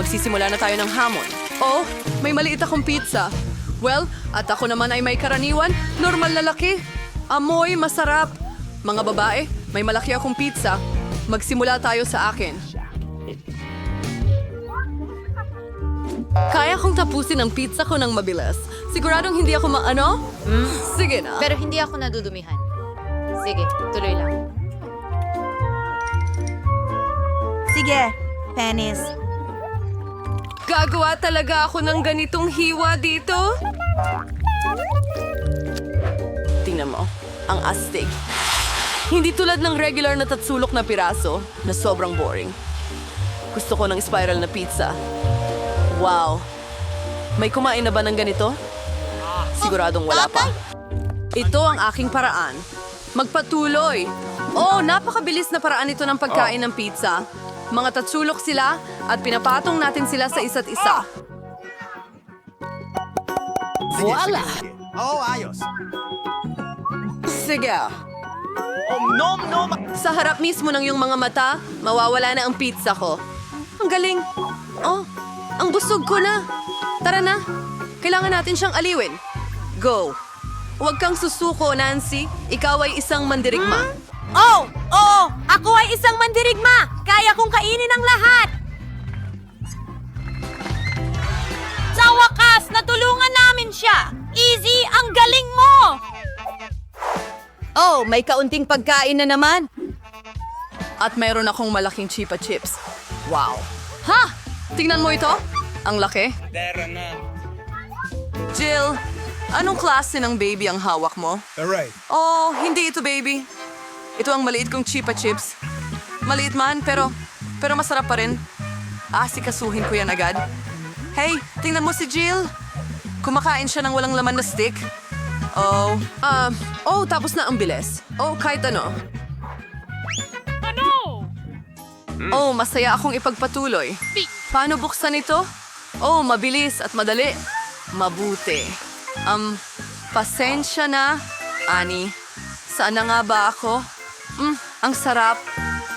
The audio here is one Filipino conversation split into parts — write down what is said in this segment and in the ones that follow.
Magsisimula na tayo ng hamon. Oh, may maliit akong pizza. Well, at ako naman ay may karaniwan, normal na laki. Amoy, masarap. Mga babae, may malaki akong pizza. Magsimula tayo sa akin. Kaya kong tapusin ang pizza ko ng mabilis. Siguradong hindi ako Sige na. Pero hindi ako nadudumihan. Sige, tuloy lang. Sige, Penis. Gagawa talaga ako ng ganitong hiwa dito? Tingnan mo, ang astig. Hindi tulad ng regular na tatsulok na piraso na sobrang boring. Gusto ko ng spiral na pizza. Wow. May kumain na ba ng ganito? Siguradong wala pa. Ito ang aking paraan. Magpatuloy. Oh, napakabilis na paraan ito ng pagkain ng pizza. Mga tatsulok sila at pinapatong natin sila sa isa't isa. Voila! Oo, ayos. Sige. Sa harap mismo ng iyong mga mata, mawawala na ang pizza ko. Ang galing. Oh, ang busog ko na. Tara na. Kailangan natin siyang aliwin. Go. Huwag kang susuko, Nancy. Ikaw ay isang mandirigma. Oh! Oo! Ako ay isang mandirigma! Kaya kong kainin ang lahat! Sa wakas, natulungan namin siya! Easy, ang galing mo! Oh, may kaunting pagkain na naman. At mayroon akong malaking chipa chips. Wow. Ha! Tingnan mo ito. Ang laki. Jill, anong klase ng baby ang hawak mo? Alright. Oh, hindi ito baby. Ito ang maliit kong chipa chips. Maliit man, pero masarap pa rin. Asikasuhin ko yan agad. Hey, tingnan mo si Jill. Kumakain siya ng walang laman na stick. Tapos na ang bilis. Oh, kahit ano. Oh, masaya akong ipagpatuloy. Paano buksan ito? Oh, mabilis at madali. Mabuti. Pasensya na, Annie. Saan na nga ba ako? Ang sarap.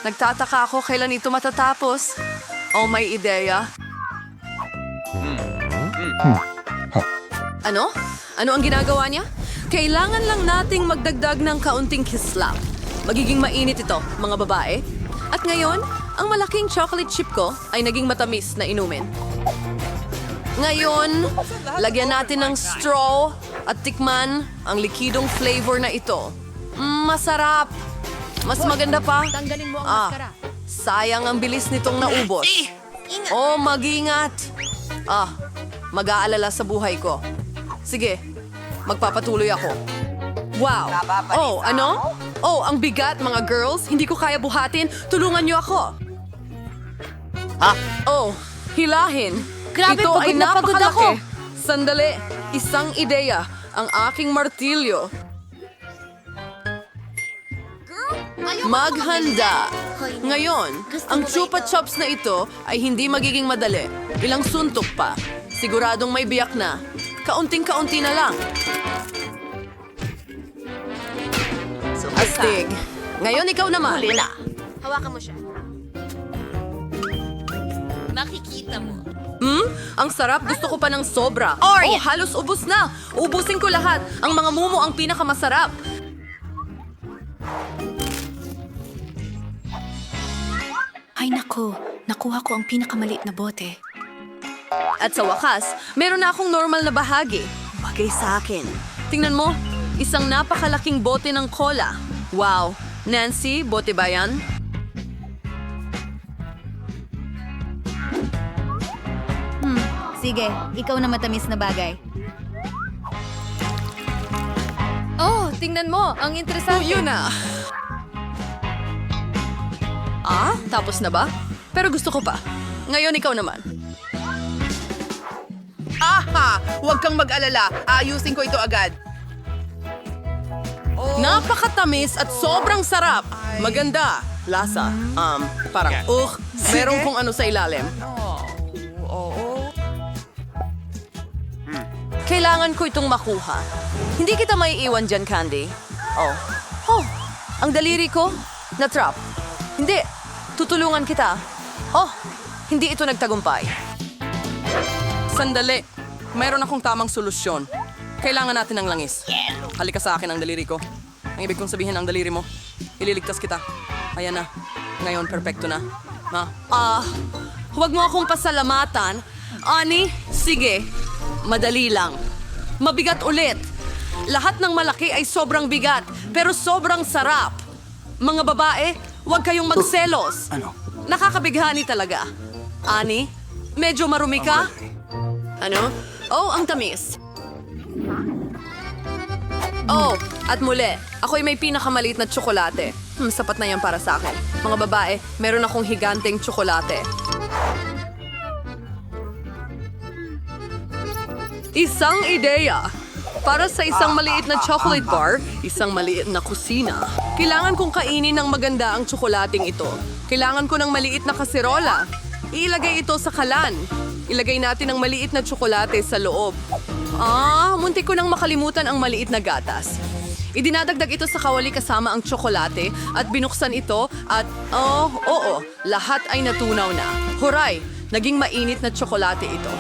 Nagtataka ako kailan ito matatapos. Oh, may ideya. Ano? Ano ang ginagawa niya? Kailangan lang nating magdagdag ng kaunting kislap. Magiging mainit ito, mga babae. At ngayon, ang malaking chocolate chip ko ay naging matamis na inumin. Ngayon, lagyan natin ng straw at tikman ang likidong flavor na ito. Masarap! Mas maganda pa. Tanggalin mo ang maskara. Sayang ang bilis nitong naubos. Oh, mag-ingat. Mag-aalala sa buhay ko. Sige, magpapatuloy ako. Wow! Oh, ano? Oh, ang bigat, mga girls. Hindi ko kaya buhatin. Tulungan niyo ako. Oh, hilahin. Grabe, Ito pagod ay na pagod napakalaki. ako. Sandali, isang ideya. Ang aking martilyo. Maghanda! Ngayon, ang chupa chops na ito ay hindi magiging madali. Ilang suntok pa. Siguradong may biyak na. Kaunting-kaunti na lang. Astig. Ngayon ikaw naman. Hawakan mo siya. Makikita mo. Ang sarap. Gusto ko pa ng sobra. Oh, halos ubos na. Ubusin ko lahat. Ang mga mumo ang pinakamasarap. Ay nako, nakuha ko ang pinakamaliit na bote. At sa wakas, meron na akong normal na bahagi. Bagay sa akin. Tingnan mo, isang napakalaking bote ng cola. Wow. Nancy, bote ba yan? Sige, ikaw na matamis na bagay. Oh, tingnan mo. Ang interesante. Yun na. Tapos na ba? Pero gusto ko pa. Ngayon ikaw naman. Aha! Huwag kang mag-alala. Ayusin ko ito agad. Napakatamis at sobrang sarap. Maganda. Lasa. Parang, meron kung ano sa ilalim. Kailangan ko itong makuha. Hindi kita maiiwan dyan, Candy. Oh, ang daliri ko, na-trap. Hindi, tutulungan kita. Oh, hindi ito nagtagumpay. Sandali. Mayroon akong tamang solusyon. Kailangan natin ng langis. Halika sa akin ang daliri ko. Ang ibig kong sabihin ang daliri mo. Ililigtas kita. Ayan na. Ngayon, perfecto na. Huwag mo akong pasalamatan. Ani, sige. Madali lang. Mabigat ulit. Lahat ng malaki ay sobrang bigat, pero sobrang sarap. Mga babae, huwag kayong magselos. Nakakabighani talaga. Ani, medyo marumi ka? Ano? Oh, ang tamis. Oh, at muli, ako'y may pinakamaliit na tsokolate. Sapat na yan para sa akin. Mga babae, meron akong higanteng tsokolate. Isang ideya. Para sa isang maliit na chocolate bar, isang maliit na kusina. Kailangan kong kainin ng maganda ang tsokolating ito. Kailangan ko ng maliit na kaserola. Iilagay ito sa kalan. Ilagay natin ang maliit na tsokolate sa loob. Muntik ko nang makalimutan ang maliit na gatas. Idinadagdag ito sa kawali kasama ang tsokolate at binuksan ito at, oo, lahat ay natunaw na. Huray, naging mainit na tsokolate ito.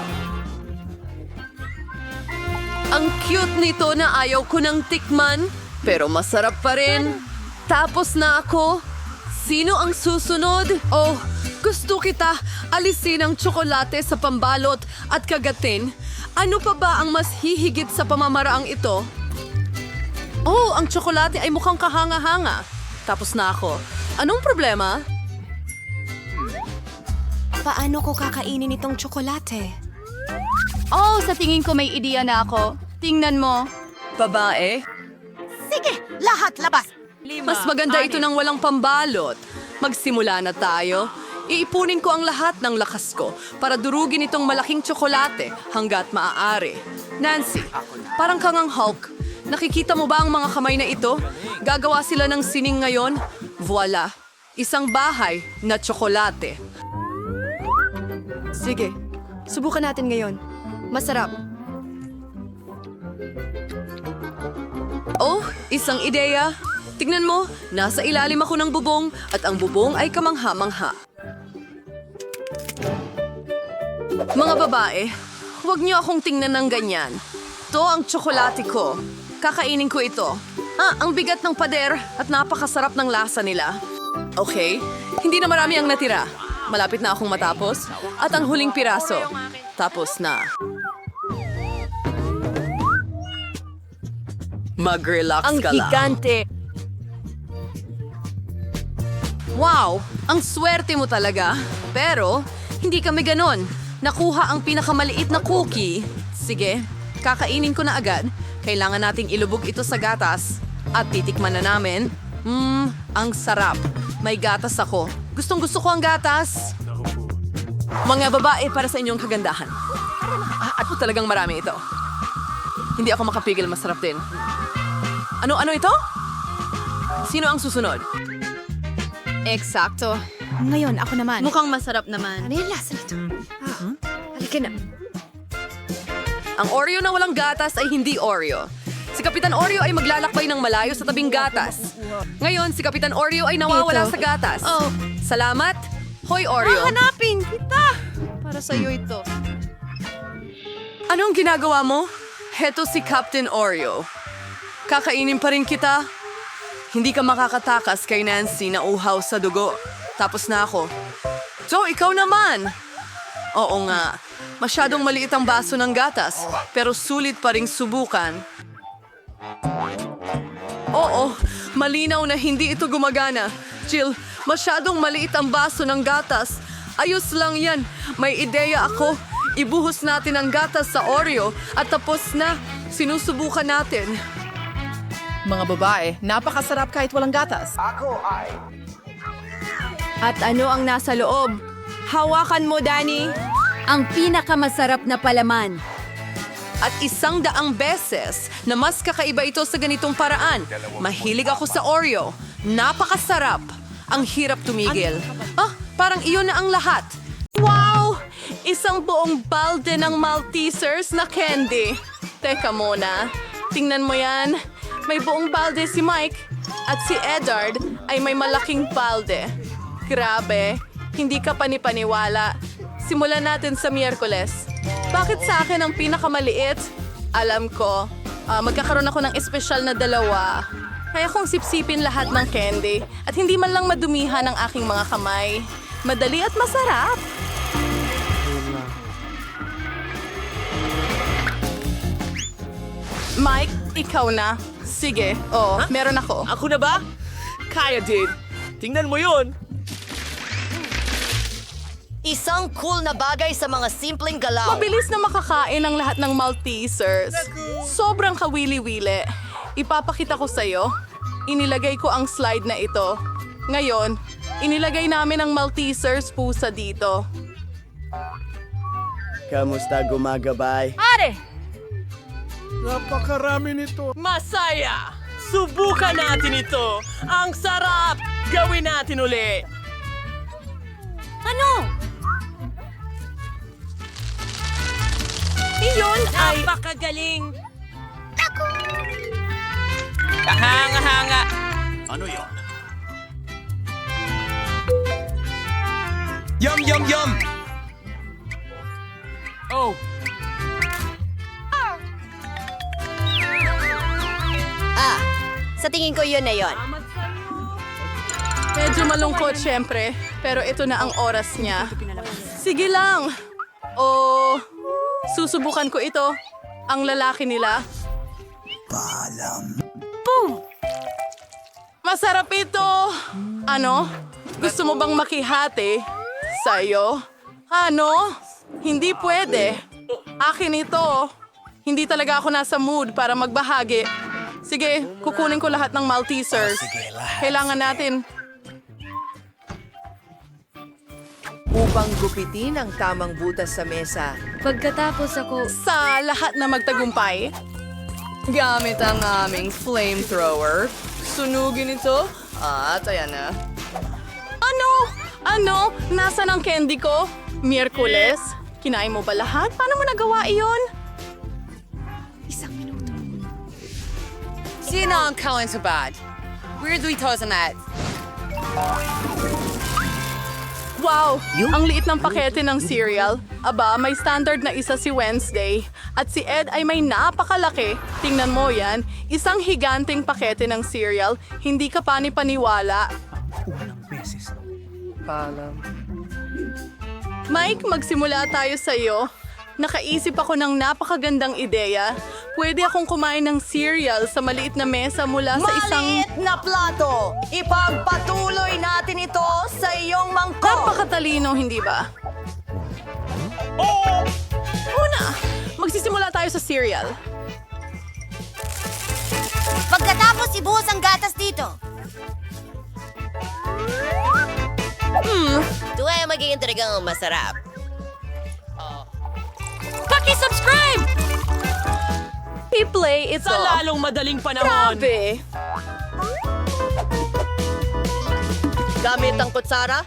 Ang cute nito na ayaw ko ng tikman, pero masarap pa rin. Tapos na ako. Sino ang susunod? Oh, gusto kita alisin ang tsokolate sa pambalot at kagatin. Ano pa ba ang mas hihigit sa pamamaraang ito? Oh, ang tsokolate ay mukhang kahanga-hanga. Tapos na ako. Anong problema? Paano ko kakainin itong tsokolate? Oh, sa tingin ko may ideya na ako. Tingnan mo. Babae? Sige, lahat labas. Mas maganda ito ng walang pambalot. Magsimula na tayo. Iipunin ko ang lahat ng lakas ko para durugin itong malaking tsokolate hanggat maaari. Nancy, parang kang ang Hulk. Nakikita mo ba ang mga kamay na ito? Gagawa sila ng sining ngayon. Voila! Isang bahay na tsokolate. Sige, subukan natin ngayon. Masarap. Oh, isang ideya. Tignan mo, nasa ilalim ako ng bubong at ang bubong ay kamangha-mangha. Mga babae, huwag niyo akong tingnan ng ganyan. Ito ang tsokolate ko. Kakainin ko ito. Ang bigat ng pader at napakasarap ng lasa nila. Okay, hindi na marami ang natira. Malapit na akong matapos. At ang huling piraso. Tapos na. Mag-relax ka lang. Gigante. Wow! Ang swerte mo talaga. Pero, hindi kami ganon. Nakuha ang pinakamaliit na cookie. Sige, kakainin ko na agad. Kailangan nating ilubog ito sa gatas. At titikman na namin. Ang sarap. May gatas ako. Gustong-gusto ko ang gatas. Mga babae, para sa inyong kagandahan. At talagang marami ito. Hindi ako makapigil, masarap din. Ano ito? Sino ang susunod? Eksakto. Ngayon, ako naman. Mukhang masarap naman. Ano yung lasa nito? Halika na. Ang Oreo na walang gatas ay hindi Oreo. Si Kapitan Oreo ay maglalakbay ng malayo sa tabing gatas. Ngayon, si Kapitan Oreo ay nawawala sa gatas. Oh. Salamat. Hoy, Oreo. Hanapin kita. Para sa'yo ito. Anong ginagawa mo? Heto si Captain Oreo. Kakainin pa rin kita. Hindi ka makakatakas kay Nancy na uhaw sa dugo. Tapos na ako. So, ikaw naman. Oo nga. Masyadong maliit ang baso ng gatas, pero sulit pa ring subukan. Oo, malinaw na hindi ito gumagana. Jill, masyadong maliit ang baso ng gatas. Ayos lang yan. May ideya ako. Ibuhos natin ang gatas sa Oreo at tapos na. Sinusubukan natin. Mga babae, napakasarap kahit walang gatas. At ano ang nasa loob? Hawakan mo, Danny. Ang pinakamasarap na palaman. At 100 beses na mas kakaiba ito sa ganitong paraan. Mahilig ako sa Oreo. Napakasarap. Ang hirap tumigil. Parang iyon na ang lahat. Wow! Isang buong balde ng Maltesers na candy. Teka muna. Tingnan mo yan. May buong balde si Mike. At si Edward ay may malaking balde. Grabe. Hindi ka panipaniwala. simulan natin sa Miyerkules. Bakit sa akin ang pinakamaliit? Alam ko, magkakaroon ako ng espesyal na 2. Kaya kong sipsipin lahat ng candy at hindi man lang madumihan ang aking mga kamay. Madali at masarap. Mike, ikaw na. Sige, meron ako. Ako na ba? Kaya din. Tingnan mo yun. Isang cool na bagay sa mga simpleng galaw. Mabilis na makakain ang lahat ng Maltesers. Sobrang kawili-wili. Ipapakita ko sa'yo. Inilagay ko ang slide na ito. Ngayon, inilagay namin ang Maltesers pusa dito. Kamusta gumagabay? Pare! Napakarami nito. Masaya! Subukan natin ito. Ang sarap! Gawin natin uli. Ano? Iyon ay... Napakagaling! Kahanga-hanga. Ano yon? Yum, yum, yum! Oh, Sa tingin ko yun na yun. Medyo malungkot syempre, pero ito na ang oras niya. Sige lang. Susubukan ko ito. Ang lalaki nila. Boom! Masarap ito! Ano? Gusto mo bang makihati? Sa'yo? Ano? Hindi pwede. Akin ito. Hindi talaga ako nasa mood para magbahagi. Sige, kukunin ko lahat ng Maltesers. Kailangan natin. Upang gupitin ang tamang butas sa mesa. Pagkatapos ako, Sa lahat na magtagumpay, Gamit ang aming flamethrower. Sunugin ito. At ayan na. Ano? Nasaan ang candy ko? Miyerkules? Kinain mo ba lahat? Paano mo nagawa iyon? Sino ang Colin sa bad? Weirdly tosa na. Wow! Ang liit ng pakete ng cereal. Aba, may standard na isa si Wednesday. At si Ed ay may napakalaki. Tingnan mo yan. Isang higanting pakete ng cereal. Hindi ka pani-paniwala. Mike, magsimula tayo sa'yo. Nakaisip ako ng napakagandang ideya. Pwede akong kumain ng cereal sa maliit na mesa mula sa isang... Maliit na plato! Ipagpatuloy natin ito sa iyong mangkok! Napakatalino, hindi ba? Una, magsisimula tayo sa cereal. Pagkatapos ibuhos ang gatas dito. Ito ay magiging talagang masarap. Paki-subscribe! I-play ito. sa lalong madaling panahon. Grabe! Gamit ang kutsara?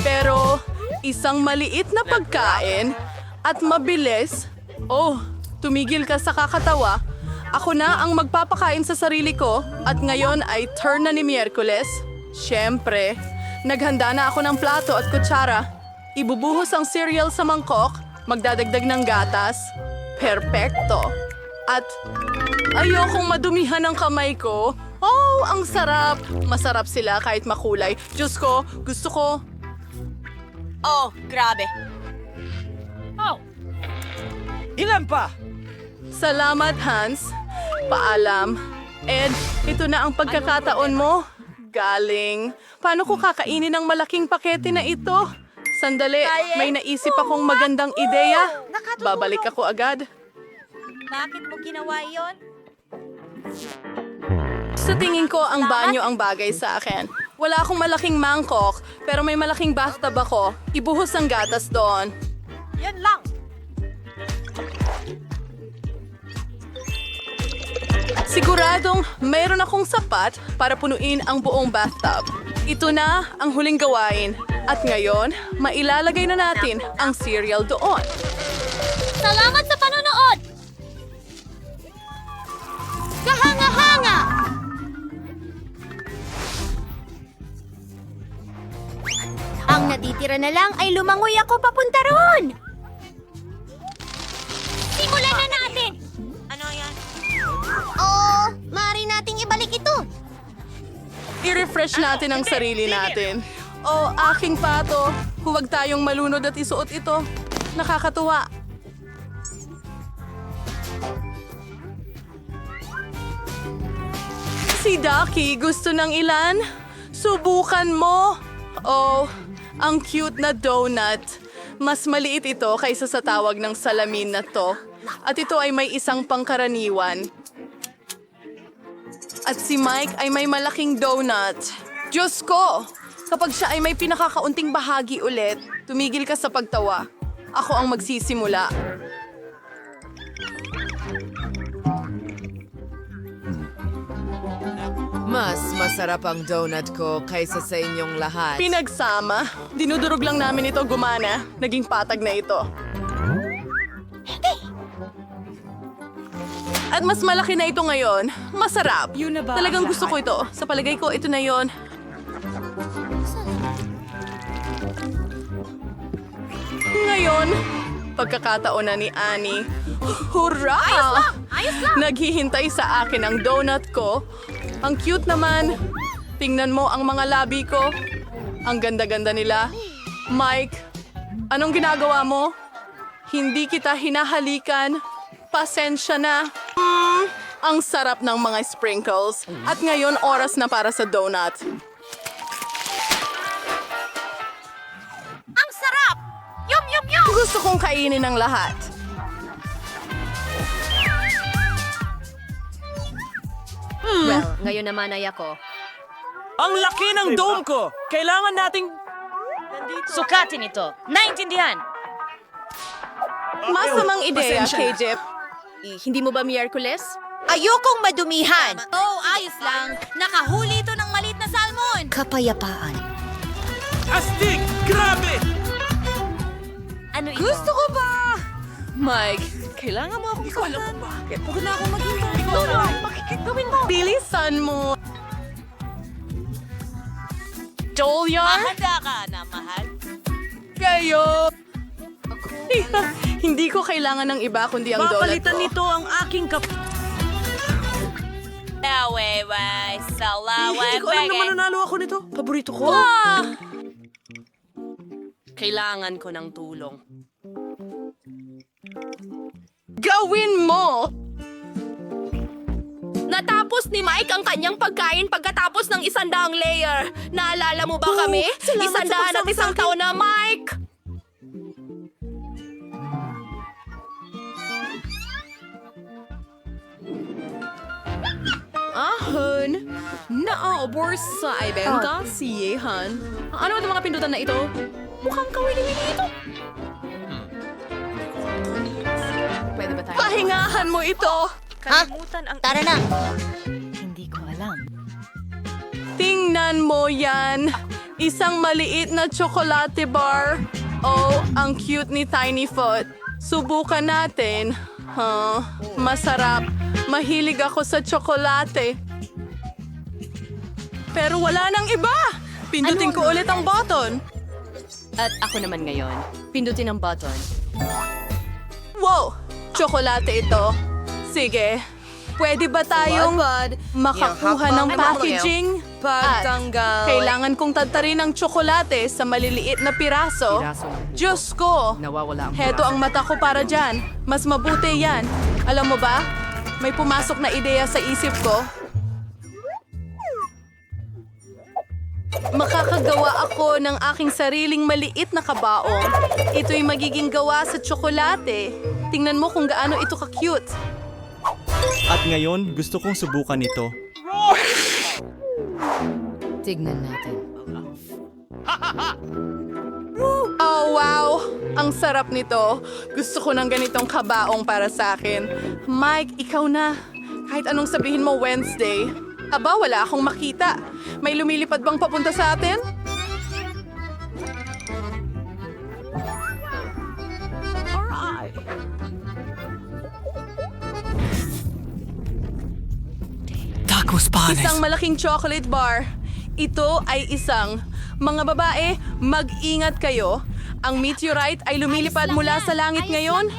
Pero isang maliit na pagkain at mabilis. Oh, tumigil ka sa kakatawa. Ako na ang magpapakain sa sarili ko at ngayon ay turn na ni Miyerkules. Siyempre, naghanda na ako ng plato at kutsara. Ibubuhos ang cereal sa mangkok, magdadagdag ng gatas. Perpekto. At ayokong madumihan ang kamay ko. Oh, ang sarap! Masarap sila kahit makulay. Diyos ko, gusto ko. Oh, grabe. Ilan pa? Salamat, Hans. Paalam. Ed, ito na ang pagkakataon mo. Galing. Paano ko kakainin ang malaking pakete na ito? Sandali, may naisip akong magandang ideya. Babalik ako agad. Bakit mo ginawa yon? Sa tingin ko, ang banyo ang bagay sa akin. Wala akong malaking mangkok, pero may malaking bathtub ako. Ibuhos ang gatas doon. Yan lang. Siguradong mayroon akong sapat para punuin ang buong bathtub. Ito na ang huling gawain. At ngayon, mailalagay na natin ang cereal doon. Salamat sa panonood! Kahanga-hanga! matitira na lang ay lumangoy ako papunta roon. Simulan na natin! Ano yan? Oo, maaari nating ibalik ito. I-refresh natin ang sarili natin. Oh, aking pato. Huwag tayong malunod at isuot ito. Nakakatuwa. Si Ducky gusto ng ilan? Subukan mo. Oh, ang cute na donut. Mas maliit ito kaysa sa tawag ng salamin na to. At ito ay may isang pangkaraniwan. At si Mike ay may malaking donut. Diyos ko! Kapag siya ay may pinakakaunting bahagi ulit, tumigil ka sa pagtawa. Ako ang magsisimula. Mas masarap ang donut ko kaysa sa inyong lahat. Pinagsama. Dinudurog lang namin ito gumana. Naging patag na ito. At mas malaki na ito ngayon. Masarap. Talagang gusto ko ito. Sa palagay ko, ito na yon. Ngayon, pagkakataon na ni Annie. Hurra! Ayos lang! Naghihintay sa akin ang donut ko. Ang cute naman. Tingnan mo ang mga labi ko. Ang ganda-ganda nila. Mike, anong ginagawa mo? Hindi kita hinahalikan. Pasensya na. Ang sarap ng mga sprinkles. At ngayon, oras na para sa donut. Ang sarap! Yum, yum, yum! Gusto kong kainin ang lahat. Well, ngayon naman ay ako. Ang laki ng dome ko! Kailangan nating... Sukatin ito. Naintindihan? Masamang ideya, KJ. Hindi mo ba Miyerkules? Ayokong madumihan. Oh, ayos lang. Nakahuli ito ng maliit na salmon. Kapayapaan. Astig! Grabe! Ano ito? Gusto ko ba? Mike, kailangan mo akong alam mo bakit. Pagod na akong maghintay. Gawin mo. Bilisan mo. Dolyar? Handa ka na, mahal. Kayo! Hindi ko kailangan ng iba kundi ang donut Papalitan ko. nito ang aking Hindi ko alam na mananalo ako nito. Paborito ko. Kailangan ko ng tulong. Gawin mo! Natapos ni Mike ang kanyang pagkain pagkatapos ng 100 layer. Naalala mo ba kami? 100 at 1 taon na, Mike! Ahon, naaobor sa ibenta si Yehan. Ano ang mga pindutan na ito? Mukhang kawili-wili ito. Pwede ba tayo? Pahingahan mo ito! Tara na. Hindi ko alam. Tingnan mo yan! Isang maliit na tsokolate bar. Oh, ang cute ni Tiny Foot. Subukan natin. Masarap. Mahilig ako sa tsokolate. Pero wala nang iba! Pindutin ko ulit ang button. At ako naman ngayon. Pindutin ang button. Wow! Tsokolate ito. Sige. Pwede ba tayong makakuha ng packaging? At kailangan kong tadtarin ang tsokolate sa maliliit na piraso. Diyos ko! Nawawala ang Heto ang mata ko para dyan. Mas mabuti yan. Alam mo ba? May pumasok na ideya sa isip ko. Makakagawa ako ng aking sariling maliit na kabaong. Ito'y magiging gawa sa tsokolate. Tingnan mo kung gaano ito ka-cute. At ngayon, gusto kong subukan ito. Tignan natin. Oh, wow! Ang sarap nito. Gusto ko ng ganitong kabaong para sa akin. Mike, ikaw na. Kahit anong sabihin mo Wednesday. Aba, wala akong makita. May lumilipad bang papunta sa atin? Tacos panes. Isang malaking chocolate bar. Ito ay isang Mga babae, mag-ingat kayo. Ang meteorite ay lumilipad mula sa langit ngayon.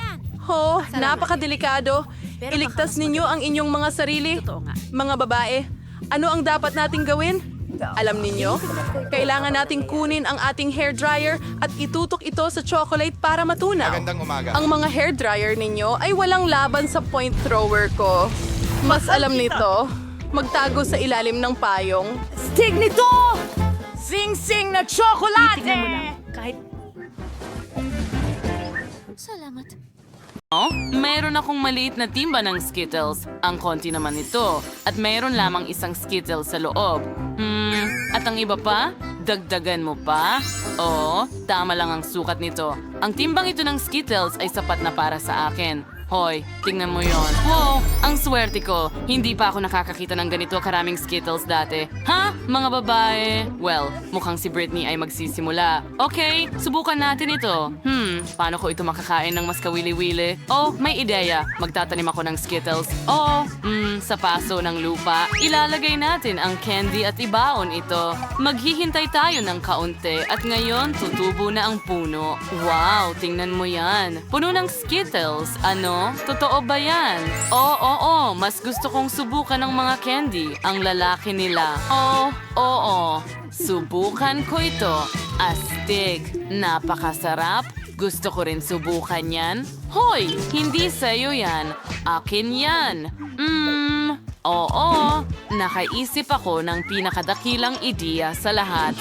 Oh, napakadelikado. Iligtas ninyo ang inyong mga sarili. Mga babae, ano ang dapat nating gawin? Alam ninyo, kailangan nating kunin ang ating hairdryer at itutok ito sa chocolate para matunaw. Magandang umaga. Ang mga hairdryer ninyo ay walang laban sa point thrower ko. Mas alam nito, magtago sa ilalim ng payong. Stig nito! Sing-sing na tsokolate! Salamat. Oh, mayroon akong maliit na timba ng Skittles. Ang konti naman ito. At mayroon lamang isang Skittles sa loob. At ang iba pa? Dagdagan mo pa? Oo, tama lang ang sukat nito. Ang timbang ito ng Skittles ay sapat na para sa akin. Hoy, tingnan mo yon. Wow, ang swerte ko. Hindi pa ako nakakakita ng ganito karaming Skittles dati. Ha? Mga babae? Well, mukhang si Britney ay magsisimula. Okay, subukan natin ito. Paano ko ito makakain ng mas kawili-wili? Oh, may ideya. Magtatanim ako ng Skittles. Oh, sa paso ng lupa. Ilalagay natin ang candy at ibaon ito. Maghihintay tayo ng kaunti at ngayon tutubo na ang puno. Wow, tingnan mo yan. Puno ng Skittles. Ano? Totoo ba yan? Oo, mas gusto kong subukan ng mga candy. Ang lalaki nila. Oo. Subukan ko ito. Astig. Napakasarap. Gusto ko rin subukan yan. Hoy, hindi sa'yo yan. Akin yan. Oo. Nakaisip ako ng pinakadakilang ideya sa lahat.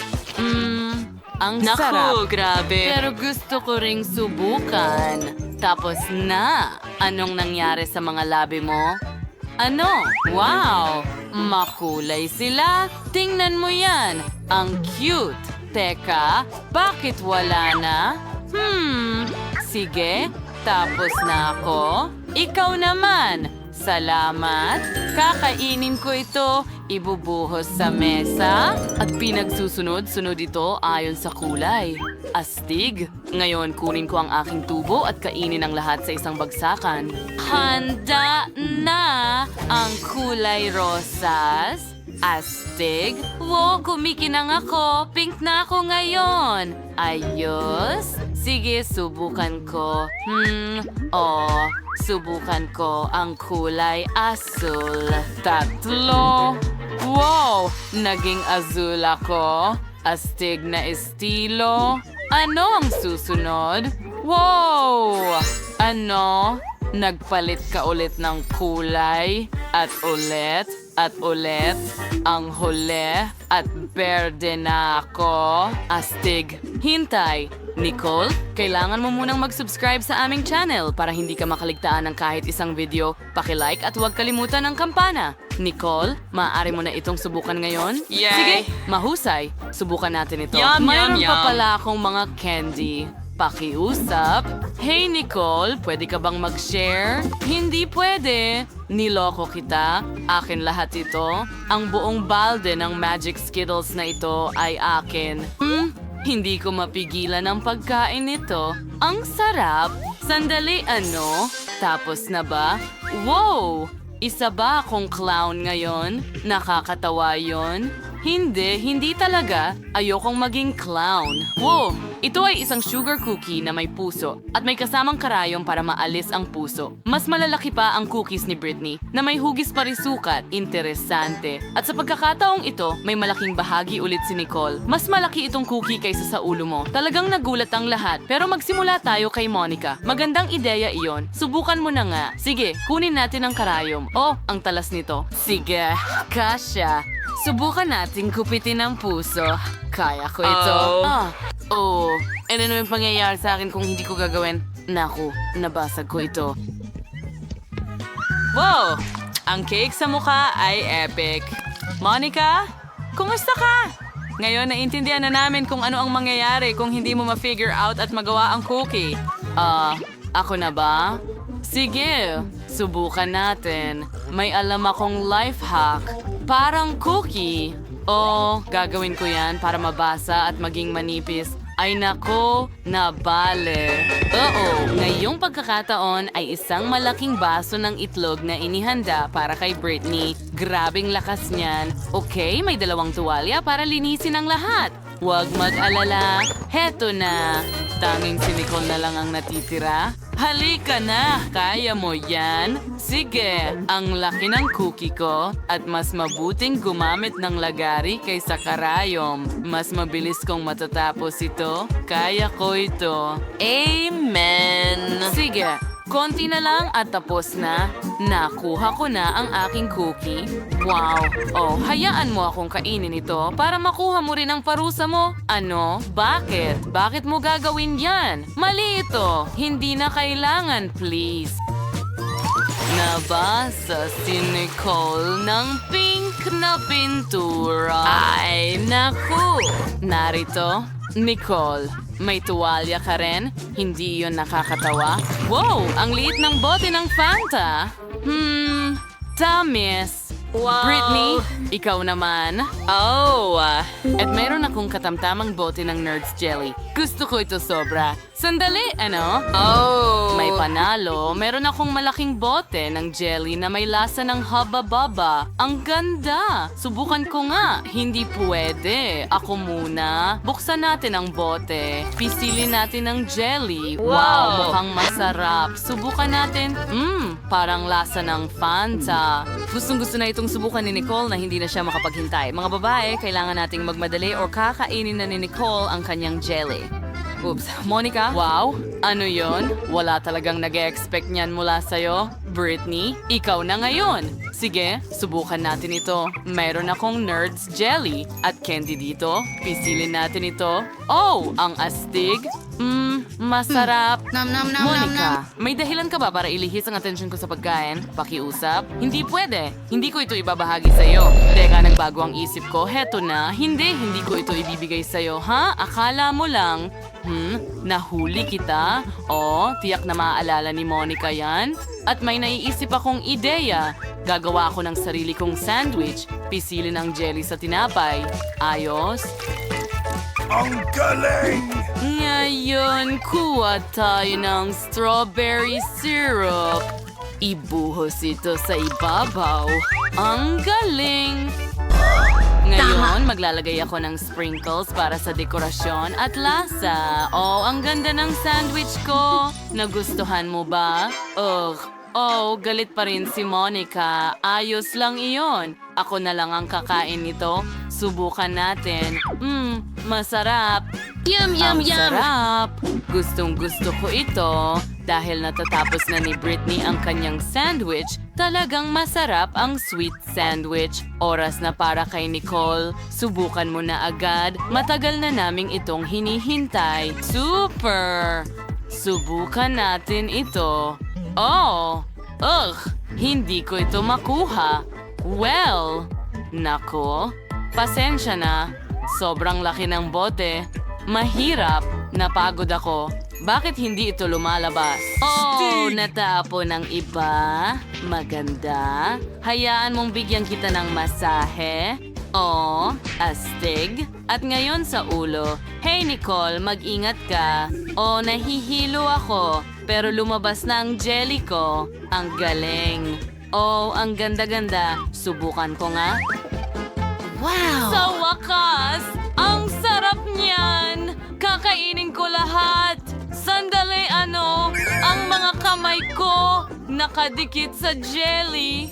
Ang sarap. Grabe. Pero gusto ko ring subukan. Tapos na, anong nangyari sa mga labi mo? Ano? Wow! Makulay sila. Tingnan mo yan. Ang cute. Teka, bakit wala na? Sige, tapos na ako. Ikaw naman. Salamat. Kakainin ko ito, ibubuhos sa mesa, at pinagsusunod-sunod ito ayon sa kulay. Astig. Ngayon kunin ko ang aking tubo at kainin ang lahat sa isang bagsakan. Handa na ang kulay rosas. Astig. Wow, kumikinang ako. Pink na ako ngayon. Ayos. Sige, subukan ko. Subukan ko ang kulay asul. 3. Wow! Naging azul ako. Astig na estilo. Ano ang susunod? Wow! Ano? Nagpalit ka ulit ng kulay at ulit at ulit. Ang huli at berde na ako. Astig. Hintay. Nicole, kailangan mo munang mag-subscribe sa aming channel para hindi ka makaligtaan ng kahit isang video. Paki-like at huwag kalimutan ang kampana. Nicole, maaari mo na itong subukan ngayon? Yay! Sige, mahusay. Subukan natin ito. Yum, Mayroon yum, pa yum. pala akong mga candy. Pakiusap. Hey Nicole, pwede ka bang mag-share? Hindi pwede. Niloko kita. Akin lahat ito. Ang buong balde ng Magic Skittles na ito ay akin. Hindi ko mapigilan ang pagkain nito. Ang sarap. Sandali, ano? Tapos na ba? Wow! Isa ba akong clown ngayon? Nakakatawa yon? Hindi talaga. Ayokong maging clown. Wow! Ito ay isang sugar cookie na may puso at may kasamang karayom para maalis ang puso. Mas malalaki pa ang cookies ni Britney na may hugis pa rin sukat. Interesante. At sa pagkakataong ito, may malaking bahagi ulit si Nicole. Mas malaki itong cookie kaysa sa ulo mo. Talagang nagulat ang lahat. Pero magsimula tayo kay Monica. Magandang ideya iyon. Subukan mo na nga. Sige, kunin natin ang karayom. Oh, ang talas nito. Sige, kasya. Subukan nating kupitin ang puso. Kaya ko ito. Ano naman pangyayari sa akin kung hindi ko gagawin? Naku, nabasag ko ito. Wow! Ang cake sa mukha ay epic. Monica, kumusta ka? Ngayon, naintindihan na namin kung ano ang mangyayari kung hindi mo ma-figure out at magawa ang cookie. Ako na ba? Sige, subukan natin. May alam akong life hack. Parang cookie. Gagawin ko yan para mabasa at maging manipis. Ay nako, nabale. Ngayong pagkakataon ay isang malaking baso ng itlog na inihanda para kay Britney. Grabing lakas niyan. Okay, may 2 tuwalya para linisin ang lahat. Huwag mag-alala. Heto na. Tanging si Nicole na lang ang natitira. Halika na! Kaya mo yan? Sige, ang laki ng cookie ko at mas mabuting gumamit ng lagari kaysa karayom. Mas mabilis kong matatapos ito. Kaya ko ito. Amen! Sige, konti na lang at tapos na. Nakuha ko na ang aking cookie. Wow! Oh, hayaan mo akong kainin ito para makuha mo rin ang parusa mo. Ano? Bakit? Bakit mo gagawin yan? Mali ito! Hindi na kailangan, please. Nabasa si Nicole ng pink na pintura. Ay, naku! Narito, Nicole. May tuwalya ka rin? Hindi yun nakakatawa? Wow! Ang liit ng bote ng Fanta! Tamis! Wow! Britney, ikaw naman. Oh! At mayroon akong katamtamang bote ng Nerds Jelly. Gusto ko ito sobra. Sandali, ano? Oh! May panalo. Meron akong malaking bote ng jelly na may lasa ng haba-baba. Ang ganda! Subukan ko nga. Hindi pwede. Ako muna. Buksan natin ang bote. Pisilin natin ang jelly. Wow! Mukhang masarap. Subukan natin. Parang lasa ng Fanta. Gustong-gusto na itong subukan ni Nicole na hindi na siya makapaghintay. Mga babae, kailangan nating magmadali or kakainin na ni Nicole ang kanyang jelly. Oops. Monica? Wow? Ano yon? Wala talagang nag-e-expect niyan mula sa'yo. Britney, ikaw na ngayon. Sige, subukan natin ito. Mayroon akong Nerds Jelly at candy dito. Pisilin natin ito. Oh, ang astig. Masarap. Monica, may dahilan ka ba para ilihis ang atensyon ko sa pagkain? Pakiusap? Hindi pwede. Hindi ko ito ibabahagi sa'yo. Teka, nagbago ang isip ko. Heto na. Hindi ko ito ibibigay sa'yo. Ha? Akala mo lang. Nahuli kita? Oh, tiyak na maaalala ni Monica yan. At may naiisip akong ideya. Gagawa ako ng sarili kong sandwich. Pisilin ang jelly sa tinapay. Ayos? Ang galing! Ngayon, kuha tayo ng strawberry syrup. Ibuhos ito sa ibabaw. Ang galing! Ngayon, maglalagay ako ng sprinkles para sa dekorasyon at lasa. Oh, ang ganda ng sandwich ko. Nagustuhan mo ba? Oh, galit pa rin si Monica. Ayos lang iyon. Ako na lang ang kakain nito. Subukan natin. Masarap. Yum! Sarap. Gustong-gusto ko ito. Dahil natatapos na ni Britney ang kanyang sandwich, talagang masarap ang sweet sandwich. Oras na para kay Nicole. Subukan mo na agad. Matagal na naming itong hinihintay. Super! Subukan natin ito. Oh! Hindi ko ito makuha. Well, nako. Pasensya na. Sobrang laki ng bote. Mahirap. Napagod ako. Bakit hindi ito lumalabas? Oh, natapo ng iba. Maganda. Hayaan mong bigyan kita ng masahe. Oh, astig. At ngayon sa ulo. Hey Nicole, mag-ingat ka. Oh, nahihilo ako. Pero lumabas na ang jelly ko. Ang galing. Oh, ang ganda-ganda. Subukan ko nga. Wow! Sa wakas! Ang sarap niyan! Kakainin ko lahat! Sandali, ano? Ang mga kamay ko nakadikit sa jelly.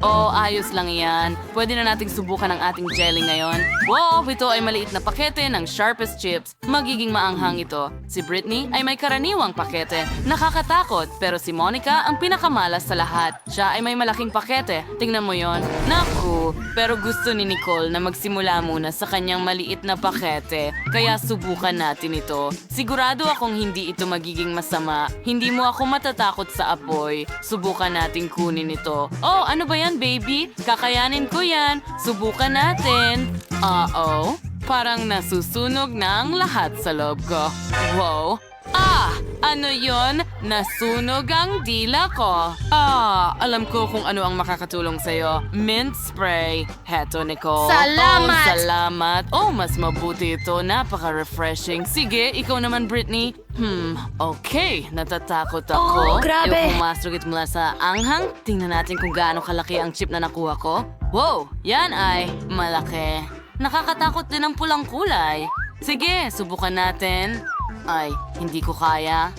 Oh, ayos lang yan. Pwede na nating subukan ang ating jelly ngayon. Wow, ito ay maliit na pakete ng sharpest chips. Magiging maanghang ito. Si Britney ay may karaniwang pakete. Nakakatakot, pero si Monica ang pinakamalas sa lahat. Siya ay may malaking pakete. Tingnan mo yon. Naku, pero gusto ni Nicole na magsimula muna sa kanyang maliit na pakete. Kaya subukan natin ito. Sigurado akong hindi ito magiging masama. Hindi mo ako matatakot sa apoy. Subukan natin kunin ito. Oh, ano ba yan, baby? Kakayanin ko yan. Subukan natin. Parang nasusunog na ang lahat sa loob ko. Wow! Ano yon? Nasunog ang dila ko. Alam ko kung ano ang makakatulong sa'yo. Mint spray. Heto, Nicole. Salamat! Oh, salamat. Oh, mas mabuti ito. Napaka-refreshing. Sige, ikaw naman, Britney. Okay. Natatakot ako. Oh, grabe. Yung pumasok ito mula sa anghang. Tingnan natin kung gaano kalaki ang chip na nakuha ko. Wow, yan ay malaki. Nakakatakot din ang pulang kulay. Sige, subukan natin. Ay, hindi ko kaya.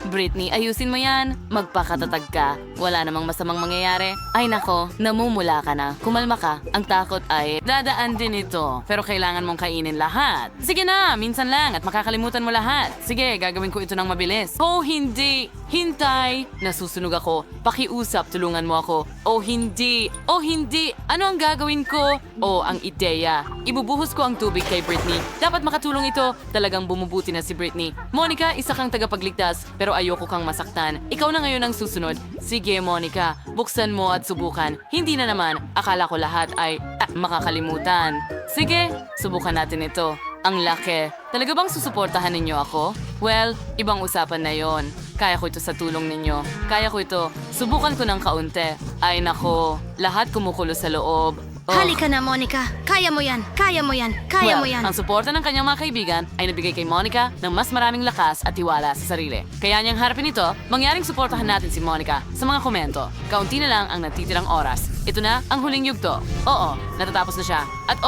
Britney, ayusin mo yan. Magpakatatag ka. Wala namang masamang mangyayari. Ay nako, namumula ka na. Kumalma ka. Ang takot ay dadaan din ito. Pero kailangan mong kainin lahat. Sige na, minsan lang at makakalimutan mo lahat. Sige, gagawin ko ito ng mabilis. Oh, hindi. Hintay. Nasusunog ako. Pakiusap, tulungan mo ako. Oh, hindi. Oh, hindi. Ano ang gagawin ko? Oh, ang ideya. Ibubuhos ko ang tubig kay Britney. Dapat makatulong ito. Talagang bumubuti na si Britney. Monica, isa kang tagapagligtas, pero ayoko kang masaktan. Ikaw na ngayon ang susunod. Sige, Monica, buksan mo at subukan. Hindi na naman, akala ko lahat ay makakalimutan. Sige, subukan natin ito. Ang laki. Talaga bang susuportahan ninyo ako? Well, ibang usapan na yon. Kaya ko ito sa tulong ninyo. Kaya ko ito. Subukan ko ng kaunti. Ay nako, lahat kumukulo sa loob. Oh. Halika na, Monica. Kaya mo yan. Kaya mo yan. Kaya mo yan. Ang suporta ng kanyang mga kaibigan ay nabigay kay Monica ng mas maraming lakas at tiwala sa sarili. Kaya niyang harapin ito, mangyaring suportahan natin si Monica sa mga komento. Kaunti na lang ang natitirang oras. Ito na ang huling yugto. Oo, natatapos na siya. At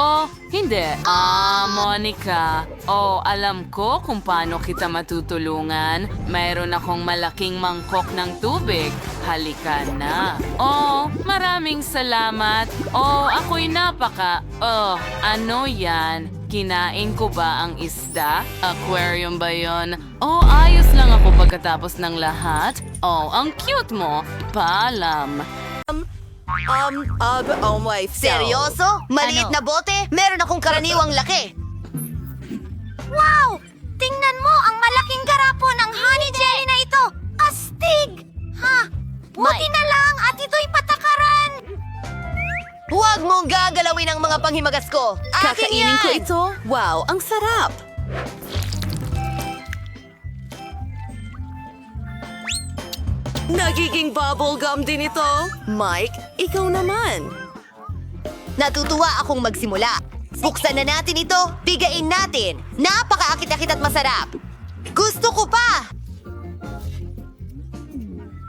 hindi. Monica. Alam ko kung paano kita matutulungan. Mayroon akong malaking mangkok ng tubig. Halika na. Maraming salamat. Ako'y ano yan? Kinain ko ba ang isda? Aquarium ba yon? Ayos lang ako pagkatapos ng lahat. Ang cute mo. Paalam. Seryoso? Maliit na bote? Meron akong karaniwang laki. Wow! Tingnan mo ang malaking garapo ng honey jelly na ito. Astig! Buti na lang at ito'y patakaran. Huwag mong gagalawin ang mga panghimagas ko. Akin Kakainin yan! ko ito? Wow, ang sarap! Nagiging bubblegum din ito. Mike, ikaw naman. Natutuwa akong magsimula. Buksan na natin ito, bigain natin. Napakaakit-akit at masarap. Gusto ko pa!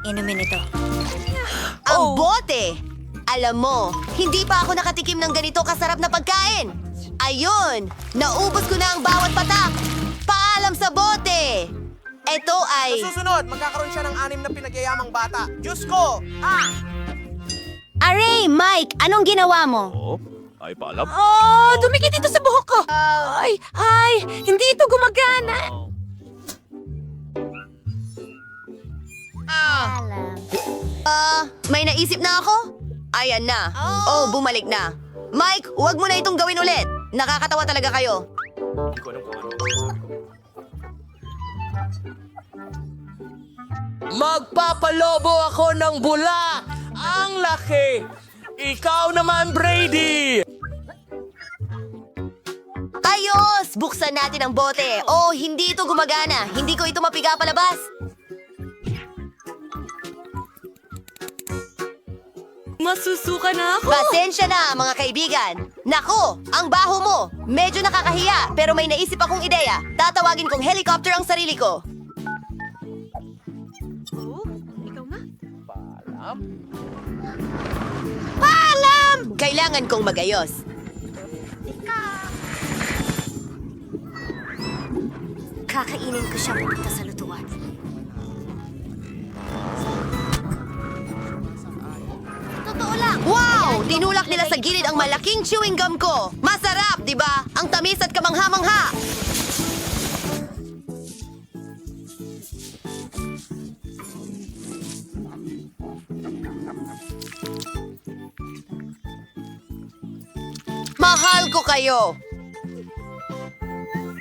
Inumin ito. Ang bote! Alam mo, hindi pa ako nakatikim ng ganito kasarap na pagkain. Ayun, naubos ko na ang bawat patak. Paalam sa bote! Ito ay... Susunod, magkakaroon siya ng 6 na pinagyayamang bata. Diyos ko! Aray, Mike, anong ginawa mo? Ay, paalam. Dumikit ito sa buhok ko. Hindi ito gumagana. May naisip na ako? Ayan na. Bumalik na. Mike, huwag mo na itong gawin ulit. Nakakatawa talaga kayo. Magpapalobo ako ng bula! Ang laki! Ikaw naman, Brady! Ayos! Buksan natin ang bote. Hindi ito gumagana. Hindi ko ito mapiga palabas. Masusuka na ako! Pasensya na, mga kaibigan. Nako, ang baho mo. Medyo nakakahiya, pero may naisip akong ideya. Tatawagin kong helicopter ang sarili ko. Paalam! Kailangan kong magayos. Kakainin ko siya pupunta sa lutuan. Totoo lang. Wow! Tinulak nila sa gilid ang malaking chewing gum ko. Masarap, di ba? Ang tamis at kamangha-mangha. Mahal ko kayo.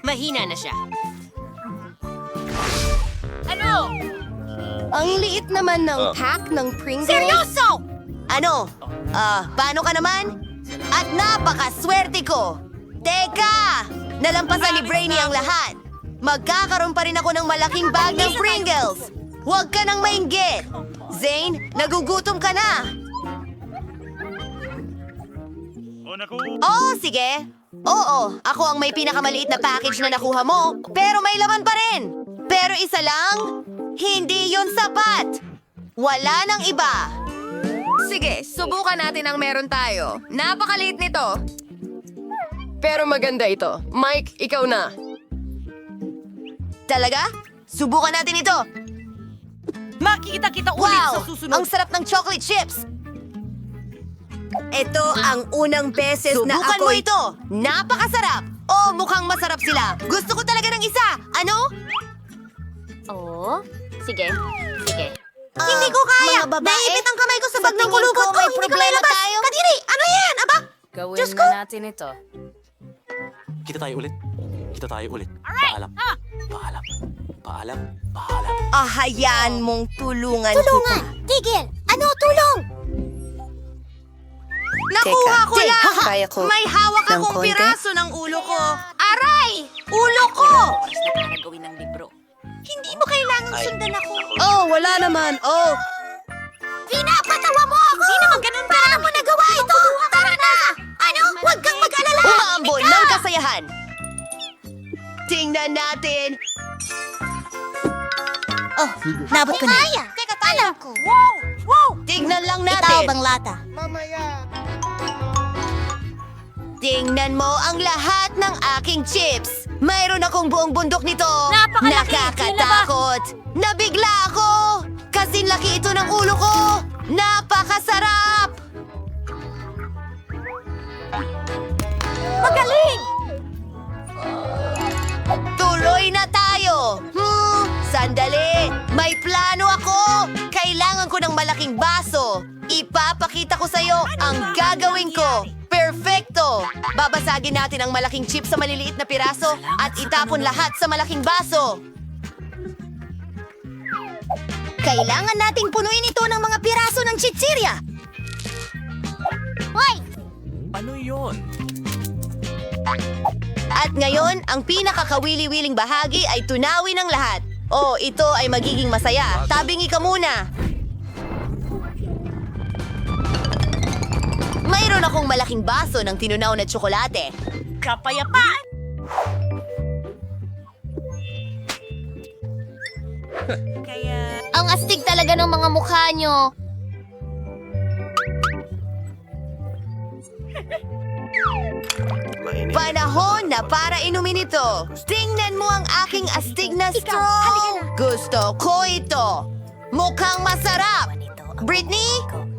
Mahina na siya. Ang liit naman ng pack ng Pringles. Seryoso! Ano? Paano ka naman? At napakaswerte ko! Teka! Nalampasan ni Brainy ang lahat. magkakaroon pa rin ako ng malaking bag ng Pringles. Huwag ka nang mainggit. Zane, nagugutom ka na. Oo, sige. Oo, ako ang may pinakamaliit na package na nakuha mo, pero may laman pa rin. Pero isa lang, hindi yon sapat. Wala nang iba. Sige, subukan natin ang meron tayo. Napakaliit nito. Pero maganda ito. Mike, ikaw na. Talaga? Subukan natin ito. Makikita kita ulit Wow! sa susunod. Ang sarap ng chocolate chips! Ito ang unang beses na Subukan ako... mo ito! Napakasarap! Oh, mukhang masarap sila. Gusto ko talaga ng isa. Ano? Oo? Sige. Sige. Hindi ko kaya! mga babae, Naipit ang kamay ko sa bag ng tingin kulubot ko ko! may Hindi ko problema mailabas! tayo. Kadiri! Ano yan? Aba? Gawin Diyos ko! na natin ito. Kita tayo ulit. Kita tayo ulit. Paalam. Paalam. Paalam. Paalam. Hayaan mong tulungan Tulungan! Tigil! Ano? Tulong! Nakuha ko lang! kaya ko May hawak ng akong konti? piraso ng ulo ko. Aray! Ulo ko! Hindi mo kailangang sundan ako. Oh, wala naman. Oh, Pinapatawa mo ako! Hindi naman ganun ka! Paano mo nagawa ito? Tara na! Ano? Huwag kang mag-alala! umaambon ng kasayahan. Tingnan natin. Oh, nabot ko na. Kaya! Teka, alam ko. Wow! Wow! Tignan lang Itaw natin. bang lata? Tingnan mo ang lahat ng aking chips. Mayroon akong buong bundok nito. Napakalaki. Nakakatakot. Nabigla ako. Kasing laki ito ng ulo ko. Napakasarap. Magaling! Tuloy na tayo. Sandali. May plano ako. Kailangan ko ng malaking baso. Ipapakita ko sa'yo ang gagawin ko. Perfecto! Babasagin natin ang malaking chip sa maliliit na piraso at itapon lahat sa malaking baso. Kailangan nating punuin ito ng mga piraso ng chichirya. Hoy! Ano yon? At ngayon, ang pinakakawili-wiling bahagi ay tunawin ng lahat. Oh, ito ay magiging masaya. Tabingi ka muna. Mayroon akong malaking baso ng tinunaw na tsokolate. Kapayapaan! Ang astig talaga ng mga mukha nyo. Panahon na para inumin ito. Tingnan mo ang aking astig na straw. Gusto ko ito. Mukhang masarap. Britney,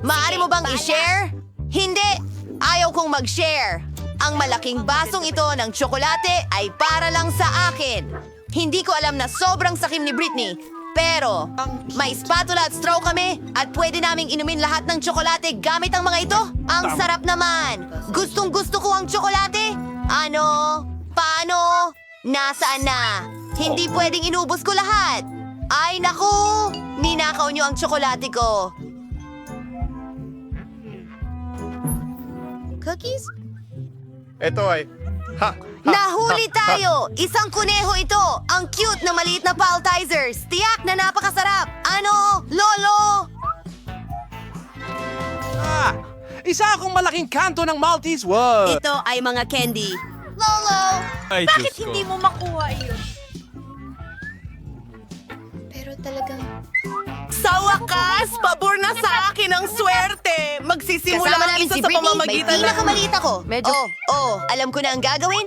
maaari mo bang i-share? Hindi. Ayaw kong mag-share. Ang malaking basong ito ng tsokolate ay para lang sa akin. Hindi ko alam na sobrang sakim ni Britney. Pero, may spatula at straw kami at pwede naming inumin lahat ng tsokolate gamit ang mga ito. Ang sarap naman. Gustong gusto ko ang tsokolate. Ano? Paano? Nasaan na? Hindi pwedeng inubos ko lahat. Ay naku! Ninakaw niyo ang tsokolate ko. Cookies? Ito ay... Nahuli tayo! Isang kuneho ito! Ang cute na maliit na paltizers! Tiyak na napakasarap! Ano? Lolo! Isa akong malaking kanto ng Maltese. Wow! Ito ay mga candy. Lolo! Ay, Bakit Diyos ko. hindi mo makuha iyon? Pero talagang... Sa wakas, pabor na sa akin ang swerte. Magsisimula Kasama ang namin isa si sa Britney, may pamamagitan ng... pinakamaliit ako. Medyo- Alam ko na ang gagawin.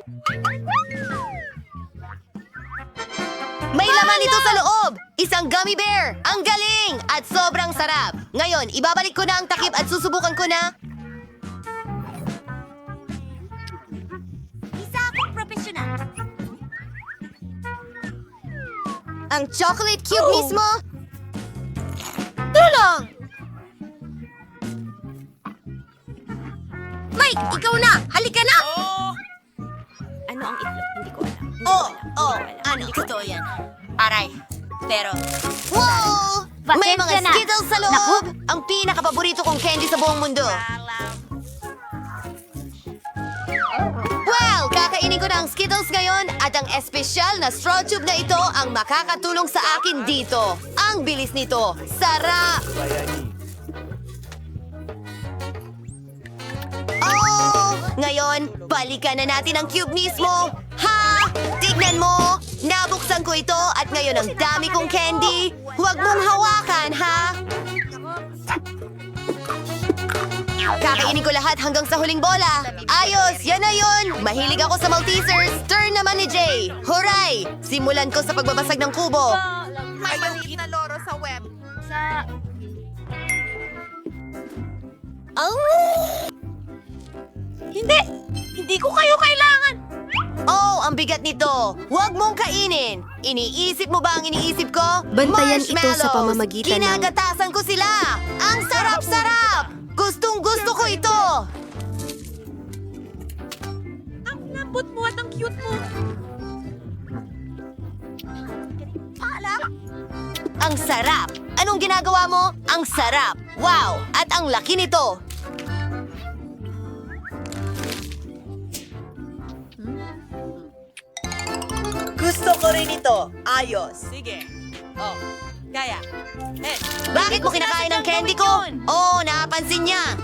May laman ito sa loob! Isang gummy bear! Ang galing! At sobrang sarap! Ngayon, ibabalik ko na ang takip at susubukan ko na... Isa akong profesional. Ang chocolate cube mismo! Tulong! Mike, ikaw na! Halika na! Ano ang itlog? Hindi ko alam. Ano? Totoo yan. Aray. Pero, Wow! May Pasensya mga na. Skittles sa loob! Ang pinakapaborito kong candy sa buong mundo. Well, kakainin ko na ang ng Skittles ngayon at ang espesyal na straw tube na ito ang makakatulong sa akin dito. Ang bilis nito. Sarap! Oh! Ngayon, balikan na natin ang cube mismo. Ha! Tignan mo! Nabuksan ko ito at ngayon ang dami kong candy. Huwag mong hawakan, ha? Kakainin ko lahat hanggang sa huling bola. Ayos! Yan na yun! Mahilig ako sa Maltesers. Turn naman ni Jay. Huray! Simulan ko sa pagbabasag ng kubo. May maliit na loro sa web. Hindi ko kayo kailangan! Oh, ang bigat nito. Huwag mong kainin. Iniisip mo ba ang iniisip ko? Bantayan ito sa Marshmallows. pamamagitan ng- Kinagatasan ko sila. Ang sarap-sarap! Gustong gusto ko ito. Ang lambot mo at ang cute mo. Ang sarap. Anong ginagawa mo? Ang sarap. Wow! At ang laki nito. Gusto ko rin ito. Ayos. Sige. Oh, kaya. Bakit mo kinakain ang candy ko? Oo, napansin niya.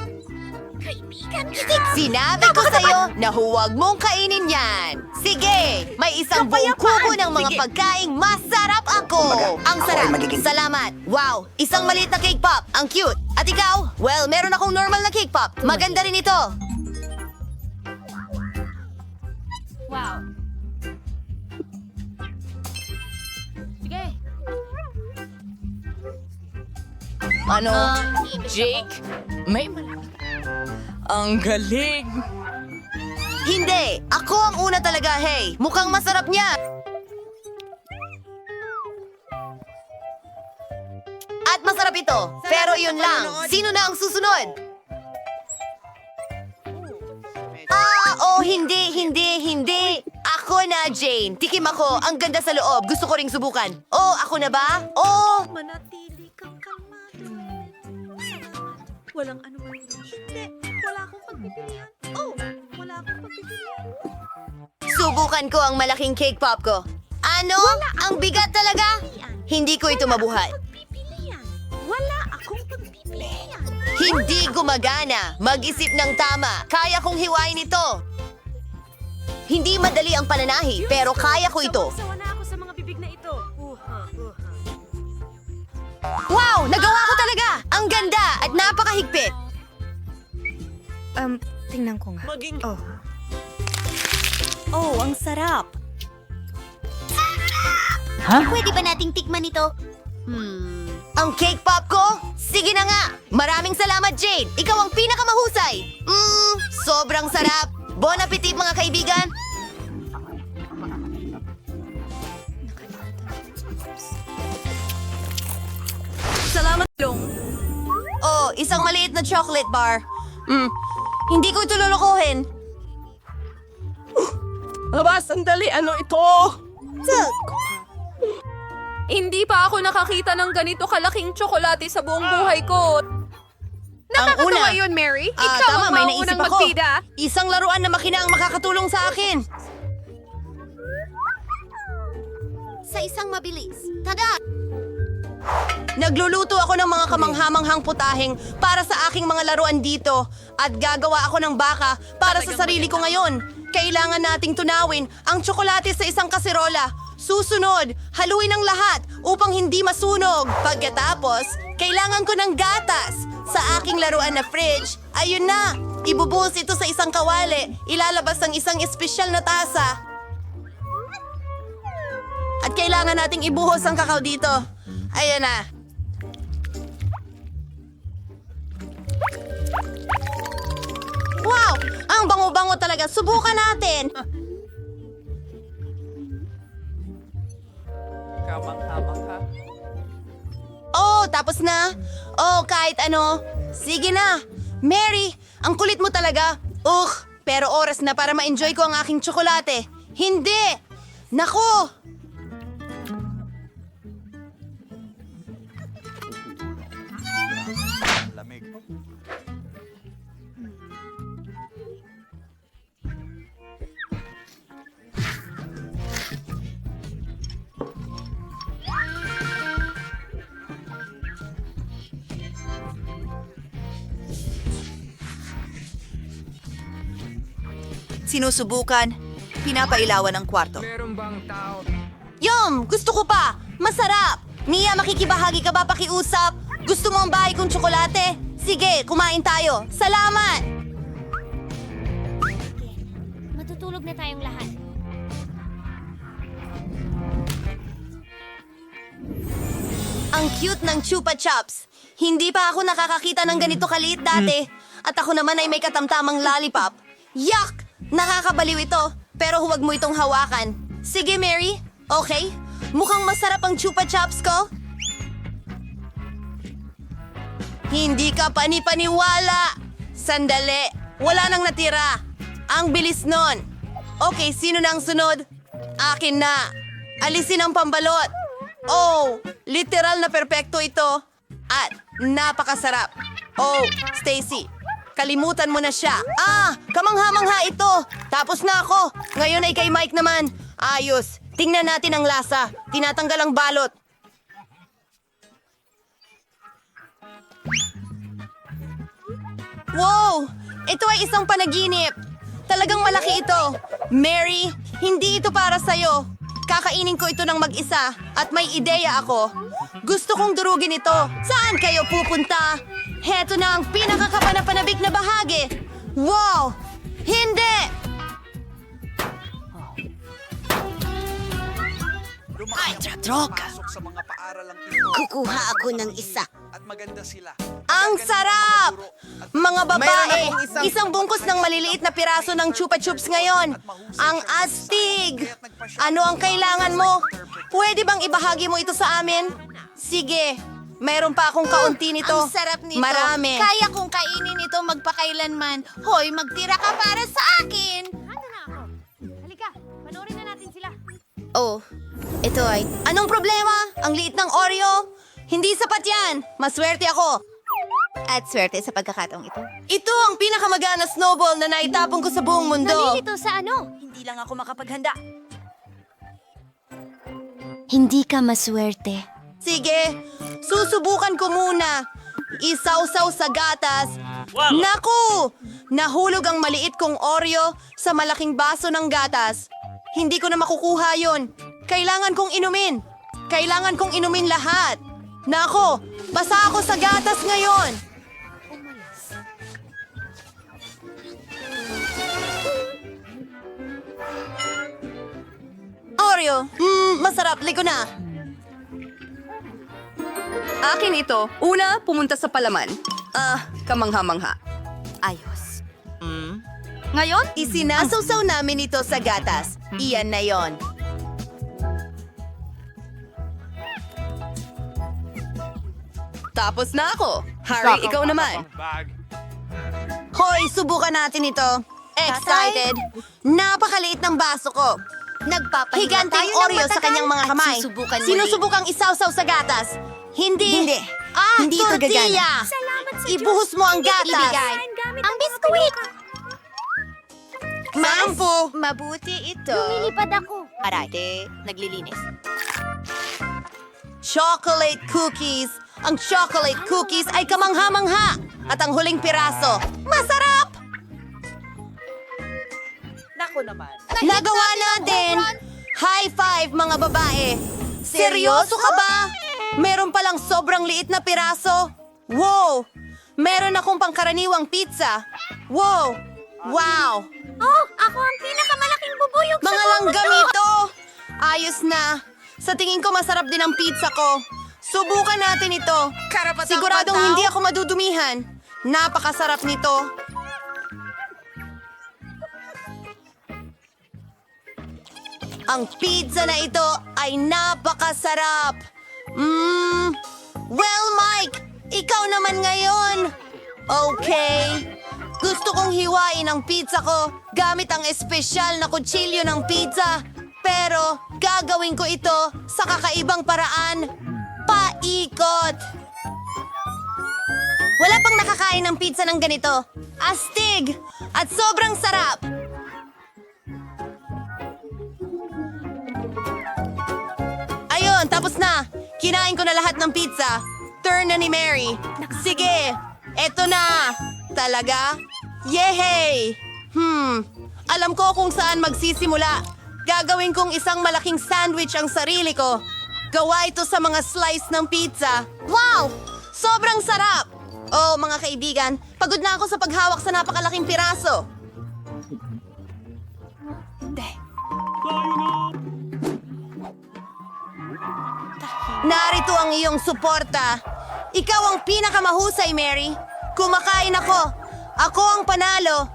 Sinabi ko sa'yo na huwag mong kainin yan. Sige, may isang buong kubo ng mga pagkaing masarap ako. Ang sarap. Salamat. Wow, isang maliit na cake pop. Ang cute. At ikaw? Well, meron akong normal na cake pop. Maganda rin ito. Wow. Sige. Ano? Jake? May ang galing! Hindi, ako ang una talaga, hey. Mukhang masarap niya. At masarap ito. Pero yun lang. Sino na ang susunod? Oh, hindi. Ako na, Jane. Tikim ako. Ang ganda sa loob. Gusto ko ring subukan. Oh, ako na ba? Oh! Manatili kang kalmado. Walang anuman. Hindi, wala akong pagpipilian. Oh, wala akong pagpipilian. Subukan ko ang malaking cake pop ko. Ano? Ang bigat talaga? Hindi ko ito mabuhat. Pipilian. Wala akong pagpipilian. Hindi gumagana. Mag-isip ng tama. Kaya kong hiwain ito. Hindi madali ang pananahi, pero kaya ko ito. Sawa na ako sa mga bibig na ito. Wow! Nagawa ko talaga! Ang ganda at napakahigpit. Tingnan ko nga. Maging... Oh, ang sarap. Pwede ba nating tikman ito? Ang cake pop ko? Sige na nga! Maraming salamat, Jade! Ikaw ang pinakamahusay! Sobrang sarap! Bon appetit, mga kaibigan! Salamat, Long. Oh, isang maliit na chocolate bar. Hindi ko ito lulukuhin. Aba, sandali. Ano ito? Hindi pa ako nakakita ng ganito kalaking tsokolate sa buong buhay ko. Nakakatawa yun, Mary. Ikaw tama, ang may mauunang naisip ako. magpida. Isang laruan na makina ang makakatulong sa akin. Sa isang mabilis. Tada! Nagluluto ako ng mga kamanghamanghang putahing para sa aking mga laruan dito at gagawa ako ng baka para sa sarili ko ngayon. Kailangan nating tunawin ang tsokolate sa isang kaserola. Susunod, haluin ang lahat upang hindi masunog. Pagkatapos, kailangan ko ng gatas. Sa aking laruan na fridge, ayun na, ibubuhos ito sa isang kawali. Ilalabas ang isang espesyal na tasa. At kailangan nating ibuhos ang kakao dito. Ayan na. Wow! Ang bango-bango talaga. Subukan natin. Kamang-kamang ka. Oh, tapos na. Oh, kahit ano. Sige na. Mary, ang kulit mo talaga. Pero oras na para ma-enjoy ko ang aking tsokolate. Hindi! Nako! Sinusubukan. Pinapailawan ang kwarto. Yum! Gusto ko pa! Masarap! Mia, makikibahagi ka ba pakiusap? Gusto mo ang bahay kong tsokolate? Sige, kumain tayo. Salamat! Matutulog na tayong lahat. Ang cute ng Chupa Chups. Hindi pa ako nakakakita ng ganito kaliit dati. At ako naman ay may katamtamang lollipop. Yuck! Nakakabaliw ito. Pero huwag mo itong hawakan. Sige, Mary. Okay? Mukhang masarap ang Chupa Chups ko. Hindi ka panipaniwala. Sandali. Wala nang natira. Ang bilis nun. Okay, sino na ang sunod? Akin na. Alisin ang pambalot. Oh, literal na perpekto ito. At napakasarap. Oh, Stacy, kalimutan mo na siya. Kamangha-mangha ito. Tapos na ako. Ngayon ay kay Mike naman. Ayos. Tingnan natin ang lasa. Tinatanggal ang balot. Wow! Ito ay isang panaginip. Talagang malaki ito. Mary, hindi ito para sa'yo. Kakainin ko ito ng mag-isa at may ideya ako. Gusto kong durugin ito. Saan kayo pupunta? Heto na ang pinakakapanapanabik na bahagi. Wow! Hindi! Ay, droga. Kukuha ako ng isa. Ang sarap! Mga babae, isang bungkus ng maliliit na piraso ng Chupa Chups ngayon. Ang astig! Ano ang kailangan mo? Pwede bang ibahagi mo ito sa amin? Sige, mayroon pa akong kaunti nito. Ang sarap nito. Marami. Kaya kong kainin ito magpakailanman. Hoy, magtira ka para sa akin. Ano na ako? Halika, panoorin na natin sila. Oh, ito ay... Anong problema? Ang liit ng Oreo? Hindi sapat yan. Maswerte ako. At swerte sa pagkakataong ito. Ito ang pinakamagana snowball na naitapon ko sa buong mundo. Nalilito sa ano? Hindi lang ako makapaghanda. Hindi ka maswerte. Sige, susubukan ko muna. Isawsaw sa gatas. Wow. Naku! Nahulog ang maliit kong Oreo sa malaking baso ng gatas. Hindi ko na makukuha yon. Kailangan kong inumin. Kailangan kong inumin lahat. Nako, basa ako sa gatas ngayon. Oreo, masarap. Ligo na. Akin ito. Una, pumunta sa palaman. Kamangha-mangha. Ayos. Ngayon, isinasawsaw namin ito sa gatas. Iyan na yon. Tapos na ako. Harry, ikaw naman. Hoy, subukan natin ito. Excited? Napakaliit ng baso ko. Nagpapahinga Higanting tayo ng Oreo sa matagal kanyang mga at kamay. susubukang muli. Sinusubukang isawsaw sa gatas. Hindi. Hindi ito tortilla. gagana. Salamat sa Ibuhos mo ang gatas. Ibigay. Ang biskuit. Mampu. Mabuti ito. Lumilipad ako. Parate, naglilinis. Chocolate cookies. Ang chocolate cookies ay kamangha-mangha. At ang huling piraso, masarap! Nagawa natin! High five, mga babae! Seryoso ka ba? Meron palang sobrang liit na piraso? Wow! Meron akong pangkaraniwang pizza. Wow! Wow! Oh, ako ang pinakamalaking bubuyog sa Mga buong langgam mundo. ito! Ayos na. Sa tingin ko masarap din ang pizza ko. Subukan natin ito. Siguradong hindi ako madudumihan. Napakasarap nito. Ang pizza na ito ay napakasarap. Well, Mike, ikaw naman ngayon. Okay. Gusto kong hiwain ang pizza ko gamit ang espesyal na kutsilyo ng pizza. Pero gagawin ko ito sa kakaibang paraan. Paikot. Wala pang nakakain ng pizza ng ganito. Astig! At sobrang sarap! Ayun, tapos na. Kinain ko na lahat ng pizza. Turn na ni Mary. Sige, eto na. Talaga? Yehey! Alam ko kung saan magsisimula. Gagawin kong isang malaking sandwich ang sarili ko. Gawa ito sa mga slice ng pizza. Wow! Sobrang sarap! Oh, mga kaibigan, pagod na ako sa paghawak sa napakalaking piraso. Narito ang iyong suporta. Ikaw ang pinakamahusay, Mary. Kumakain ako. Ako ang panalo.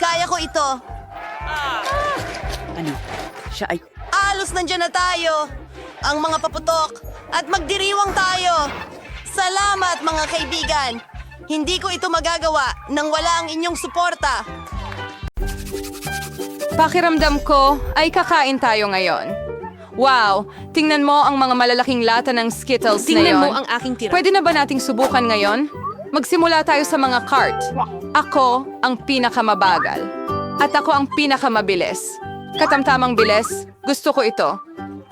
Kaya ko ito. Alos nandyan na tayo. Ang mga paputok. At magdiriwang tayo. Salamat, mga kaibigan. Hindi ko ito magagawa nang wala ang inyong suporta. Pakiramdam ko ay kakain tayo ngayon. Wow! Tingnan mo ang mga malalaking lata ng Skittles na Tingnan yon. mo ang aking tira. Pwede na ba nating subukan ngayon? Magsimula tayo sa mga cart. Ako ang pinakamabagal. At ako ang pinakamabilis. Katamtamang bilis, gusto ko ito.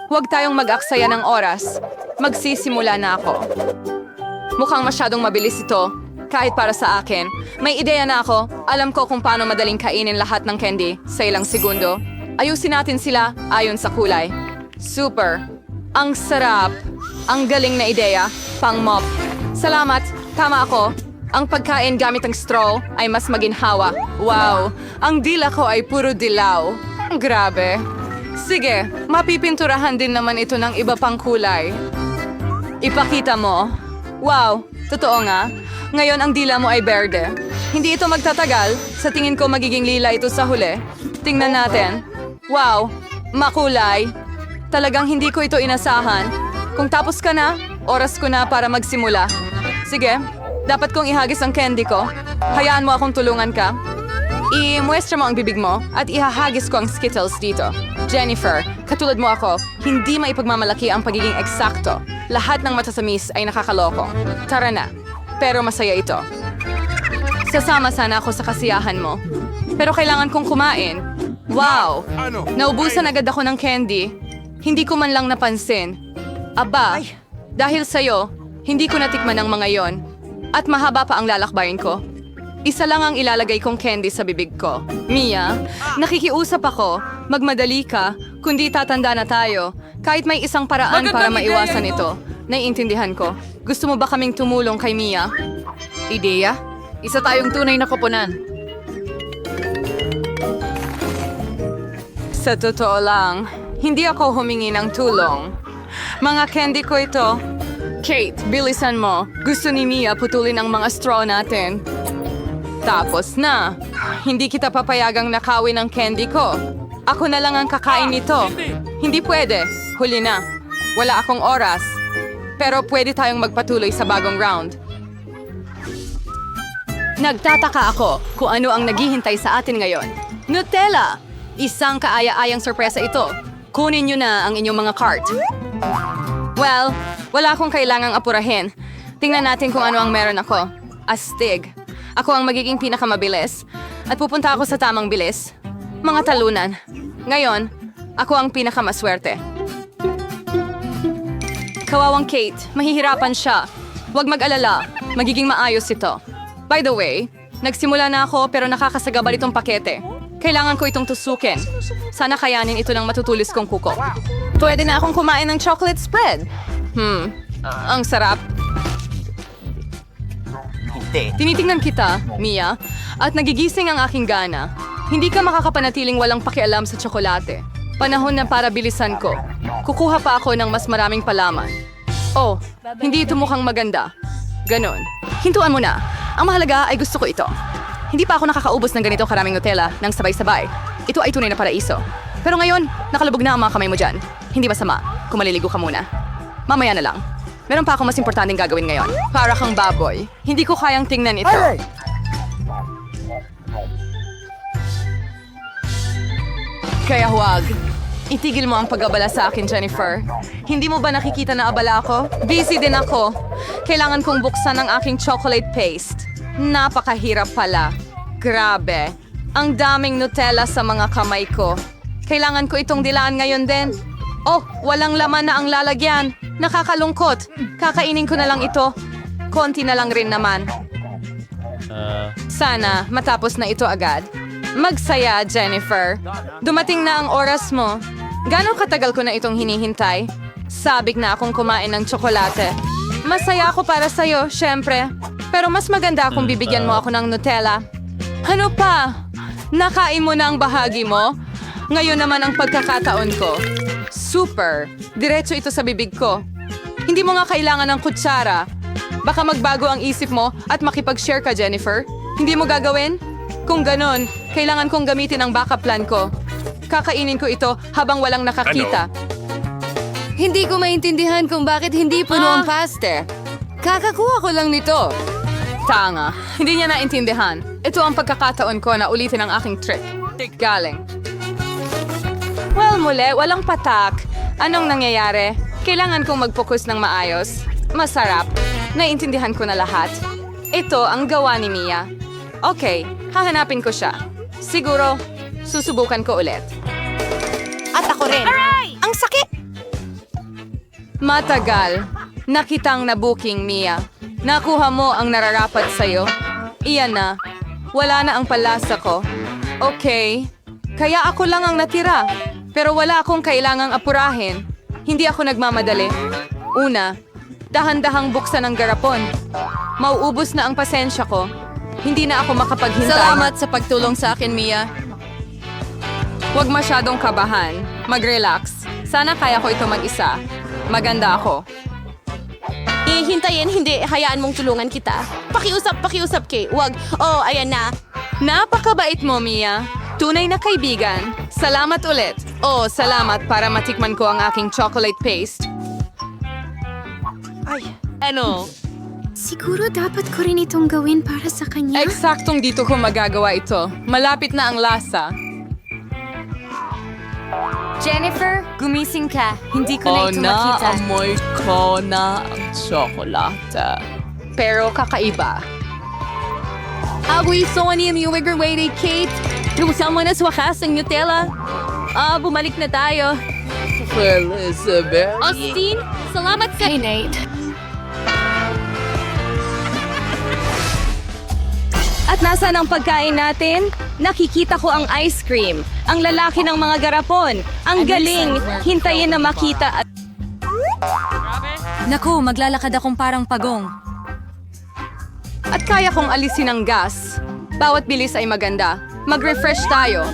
Huwag tayong mag-aksaya ng oras. Magsisimula na ako. Mukhang masyadong mabilis ito. Kahit para sa akin. May ideya na ako. Alam ko kung paano madaling kainin lahat ng candy sa ilang segundo. Ayusin natin sila ayon sa kulay. Super. Ang sarap. Ang galing na ideya. Pang-mop. Salamat. Tama ako. Ang pagkain gamit ang straw ay mas maginhawa. Wow. Ang dila ko ay puro dilaw. Grabe. Sige, mapipinturahan din naman ito ng iba pang kulay. Ipakita mo. Wow, totoo nga. Ngayon ang dila mo ay berde. Hindi ito magtatagal. Sa tingin ko magiging lila ito sa huli. Tingnan natin. Wow, makulay. Talagang hindi ko ito inasahan. Kung tapos ka na, oras ko na para magsimula. Sige, dapat kong ihagis ang candy ko. Hayaan mo akong tulungan ka. I-muestra mo ang bibig mo at ihahagis ko ang Skittles dito. Jennifer, katulad mo ako, hindi maipagmamalaki ang pagiging eksakto. Lahat ng matasamis ay nakakaloko. Tara na. Pero masaya ito. Sasama sana ako sa kasiyahan mo. Pero kailangan kong kumain. Wow! Naubusan agad ako ng candy. Hindi ko man lang napansin. Aba, dahil sa'yo, hindi ko natikman ang mga yon. At mahaba pa ang lalakbayin ko. Isa lang ang ilalagay kong candy sa bibig ko. Mia, nakikiusap ako. Magmadali ka, kundi tatanda na tayo. Kahit may isang paraan para maiwasan ito. Naiintindihan ko. Gusto mo ba kaming tumulong kay Mia? Ideya? Isa tayong tunay na koponan. Sa totoo lang, hindi ako humingi ng tulong. Mga candy ko ito. Kate, bilisan mo. Gusto ni Mia putulin ang mga straw natin. Tapos na. Hindi kita papayagang nakawin ang candy ko. Ako na lang ang kakain nito. Hindi pwede. Huli na. Wala akong oras. Pero pwede tayong magpatuloy sa bagong round. Nagtataka ako kung ano ang naghihintay sa atin ngayon. Nutella! Isang kaaya-ayang sorpresa ito. Kunin niyo na ang inyong mga cart. Well, wala akong kailangang apurahin. Tingnan natin kung ano ang meron ako. Astig. Ako ang magiging pinakamabilis. At pupunta ako sa tamang bilis. Mga talunan. Ngayon, ako ang pinakamaswerte. Kawawang Kate, mahihirapan siya. Huwag mag-alala, magiging maayos ito. By the way, nagsimula na ako pero nakakasagabal itong pakete. Kailangan ko itong tusukin. Sana kayanin ito ng matutulis kong kuko. Pwede na akong kumain ng chocolate spread. Ang sarap. Tinitingnan kita, Mia, at nagigising ang aking gana. Hindi ka makakapanatiling walang pakialam sa tsokolate. Panahon na para bilisan ko. Kukuha pa ako ng mas maraming palaman. Oh, hindi ito mukhang maganda. Ganon. Hintuan mo na. Ang mahalaga ay gusto ko ito. Hindi pa ako nakakaubos ng ganito karaming Nutella ng sabay-sabay. Ito ay tunay na paraiso. Pero ngayon, nakalubog na ang mga kamay mo dyan. Hindi masama kung maliligo ka muna. Mamaya na lang. Meron pa akong mas importanteng gagawin ngayon. Para kang baboy. Hindi ko kayang tingnan ito. Kaya huwag. Itigil mo ang pag-abala sa akin, Jennifer. Hindi mo ba nakikita na abala ako? Busy din ako. Kailangan kong buksan ang aking chocolate paste. Napakahirap pala. Grabe. Ang daming Nutella sa mga kamay ko. Kailangan ko itong dilaan ngayon din. Oh, walang laman na ang lalagyan. Nakakalungkot. Kakainin ko na lang ito. Konti na lang rin naman. Sana matapos na ito agad. Magsaya, Jennifer. Dumating na ang oras mo. Gano'ng katagal ko na itong hinihintay? Sabik na akong kumain ng tsokolate. Masaya ako para sa'yo, syempre. Pero mas maganda kung bibigyan mo ako ng Nutella. Ano pa? Nakain mo na ang bahagi mo? Ngayon naman ang pagkakataon ko. Super! Diretso ito sa bibig ko. Hindi mo nga kailangan ng kutsara. Baka magbago ang isip mo at makipag-share ka, Jennifer. Hindi mo gagawin? Kung ganon, kailangan kong gamitin ang backup plan ko. Kakainin ko ito habang walang nakakita. Hindi ko maintindihan kung bakit hindi puno ang paste. Kakakuha ko lang nito. Tanga, hindi niya naintindihan. Ito ang pagkakataon ko na ulitin ang aking trick. Galing. Well, muli, walang patak. Anong nangyayari? Kailangan kong mag-focus ng maayos. Masarap. Naiintindihan ko na lahat. Ito ang gawa ni Mia. Okay, hahanapin ko siya. Siguro, susubukan ko ulit. At ako rin. Ang sakit! Matagal. Nakitang na-booking, Mia. Nakuha mo ang nararapat sa'yo. Iyan na. Wala na ang palasa ko. Okay. Kaya ako lang ang natira. Pero wala akong kailangang apurahin. Hindi ako nagmamadali. Una, dahan-dahang buksan ang garapon. Mauubos na ang pasensya ko. Hindi na ako makapaghintay. Salamat sa pagtulong sa akin, Mia. Huwag masyadong kabahan. Mag-relax. Sana kaya ko ito mag-isa. Maganda ako. Hintayin, hindi. Hayaan mong tulungan kita. Pakiusap, Kay. Wag. Oh, ayan na. Napakabait mo, Mia. Tunay na kaibigan. Salamat ulit. Oh, salamat para matikman ko ang aking chocolate paste. Ano? Siguro dapat ko rin itong gawin para sa kanya. Eksaktong dito ko magagawa ito. Malapit na ang lasa. Jennifer, gumising ka. Hindi ko na ito makita. Amoy ko na ang tsokolate. Pero kakaiba. Agoy, so ano yung waited, Kate? Lumusang mo na sa wakas ang Nutella. Bumalik na tayo. Elizabeth? Austin, salamat sa... Hey, Nate. At nasaan ang pagkain natin? Nakikita ko ang ice cream. Ang lalaki ng mga garapon. Ang galing. Hintayin na makita at... Naku, maglalakad akong parang pagong. At kaya kong alisin ang gas. Bawat bilis ay maganda. Mag-refresh tayo.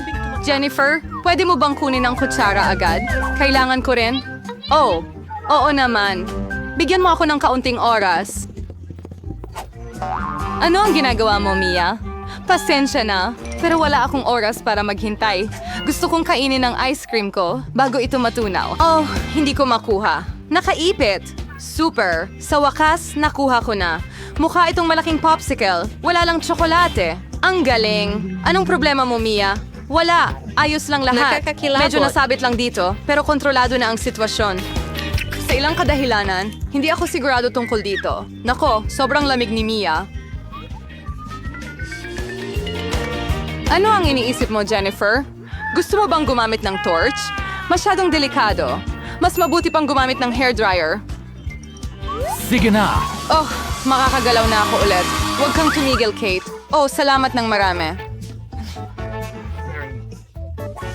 Jennifer, pwede mo bang kunin ang kutsara agad? Kailangan ko rin? Oh, oo naman. Bigyan mo ako ng kaunting oras. Ano ang ginagawa mo, Mia? Pasensya na, pero wala akong oras para maghintay. Gusto kong kainin ang ice cream ko bago ito matunaw. Oh, hindi ko makuha. Nakaipit. Super. Sa wakas, nakuha ko na. Mukha itong malaking popsicle. Wala lang tsokolate. Ang galing. Anong problema mo, Mia? Wala. Ayos lang lahat. Nakakakilabot. Medyo nasabit lang dito, pero kontrolado na ang sitwasyon. Sa ilang kadahilanan, hindi ako sigurado tungkol dito. Nako, sobrang lamig ni Mia. Ano ang iniisip mo, Jennifer? Gusto mo bang gumamit ng torch? Masyadong delikado. Mas mabuti pang gumamit ng hairdryer. Sige na! Oh, makakagalaw na ako ulit. Huwag kang tumigil, Kate. Oh, salamat ng marami.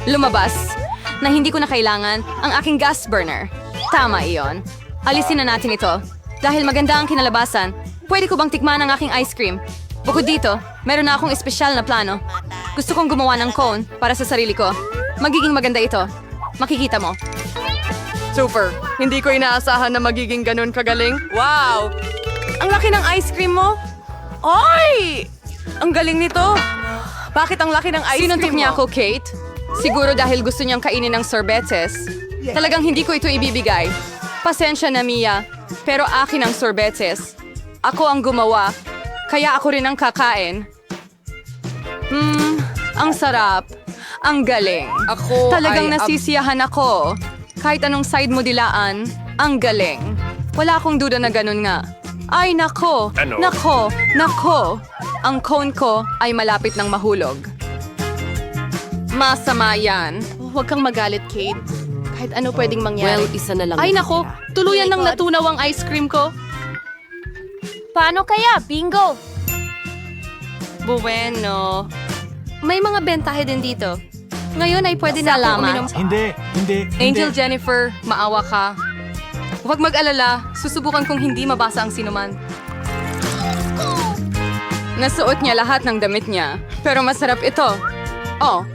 Lumabas na hindi ko na kailangan ang aking gas burner. Tama iyon. Alisin na natin ito. Dahil maganda ang kinalabasan, pwede ko bang tikman ang aking ice cream? Bukod dito, meron na akong espesyal na plano. Gusto kong gumawa ng cone para sa sarili ko. Magiging maganda ito. Makikita mo. Super. Hindi ko inaasahan na magiging ganun kagaling. Wow! Ang laki ng ice cream mo. Oy! Ang galing nito. Bakit ang laki ng ice cream mo? Sinuntok niya ako, Kate. Siguro dahil gusto niyang kainin ng sorbetes. Talagang hindi ko ito ibibigay. Pasensya na, Mia. Pero akin ang sorbetes. Ako ang gumawa. Kaya ako rin ang kakain. Ang sarap. Ang galing. Talagang nasisiyahan ako. Kahit anong side mo dilaan, ang galing. Wala akong duda na ganun nga. Ay, nako. Nako. Ang cone ko ay malapit ng mahulog. Masama yan. Huwag kang magalit, Kate. Kahit ano pwedeng mangyari. Well, isa na lang. Ay, nako. Tuluyan nang natunaw ang ice cream ko. Paano kaya? Bingo! Bueno. May mga bentahe din dito. Ngayon ay pwede na akong uminom. Angel Jennifer, maawa ka. Huwag mag-alala, susubukan kong hindi mabasa ang sinuman. Nasuot niya lahat ng damit niya, pero masarap ito. Oh,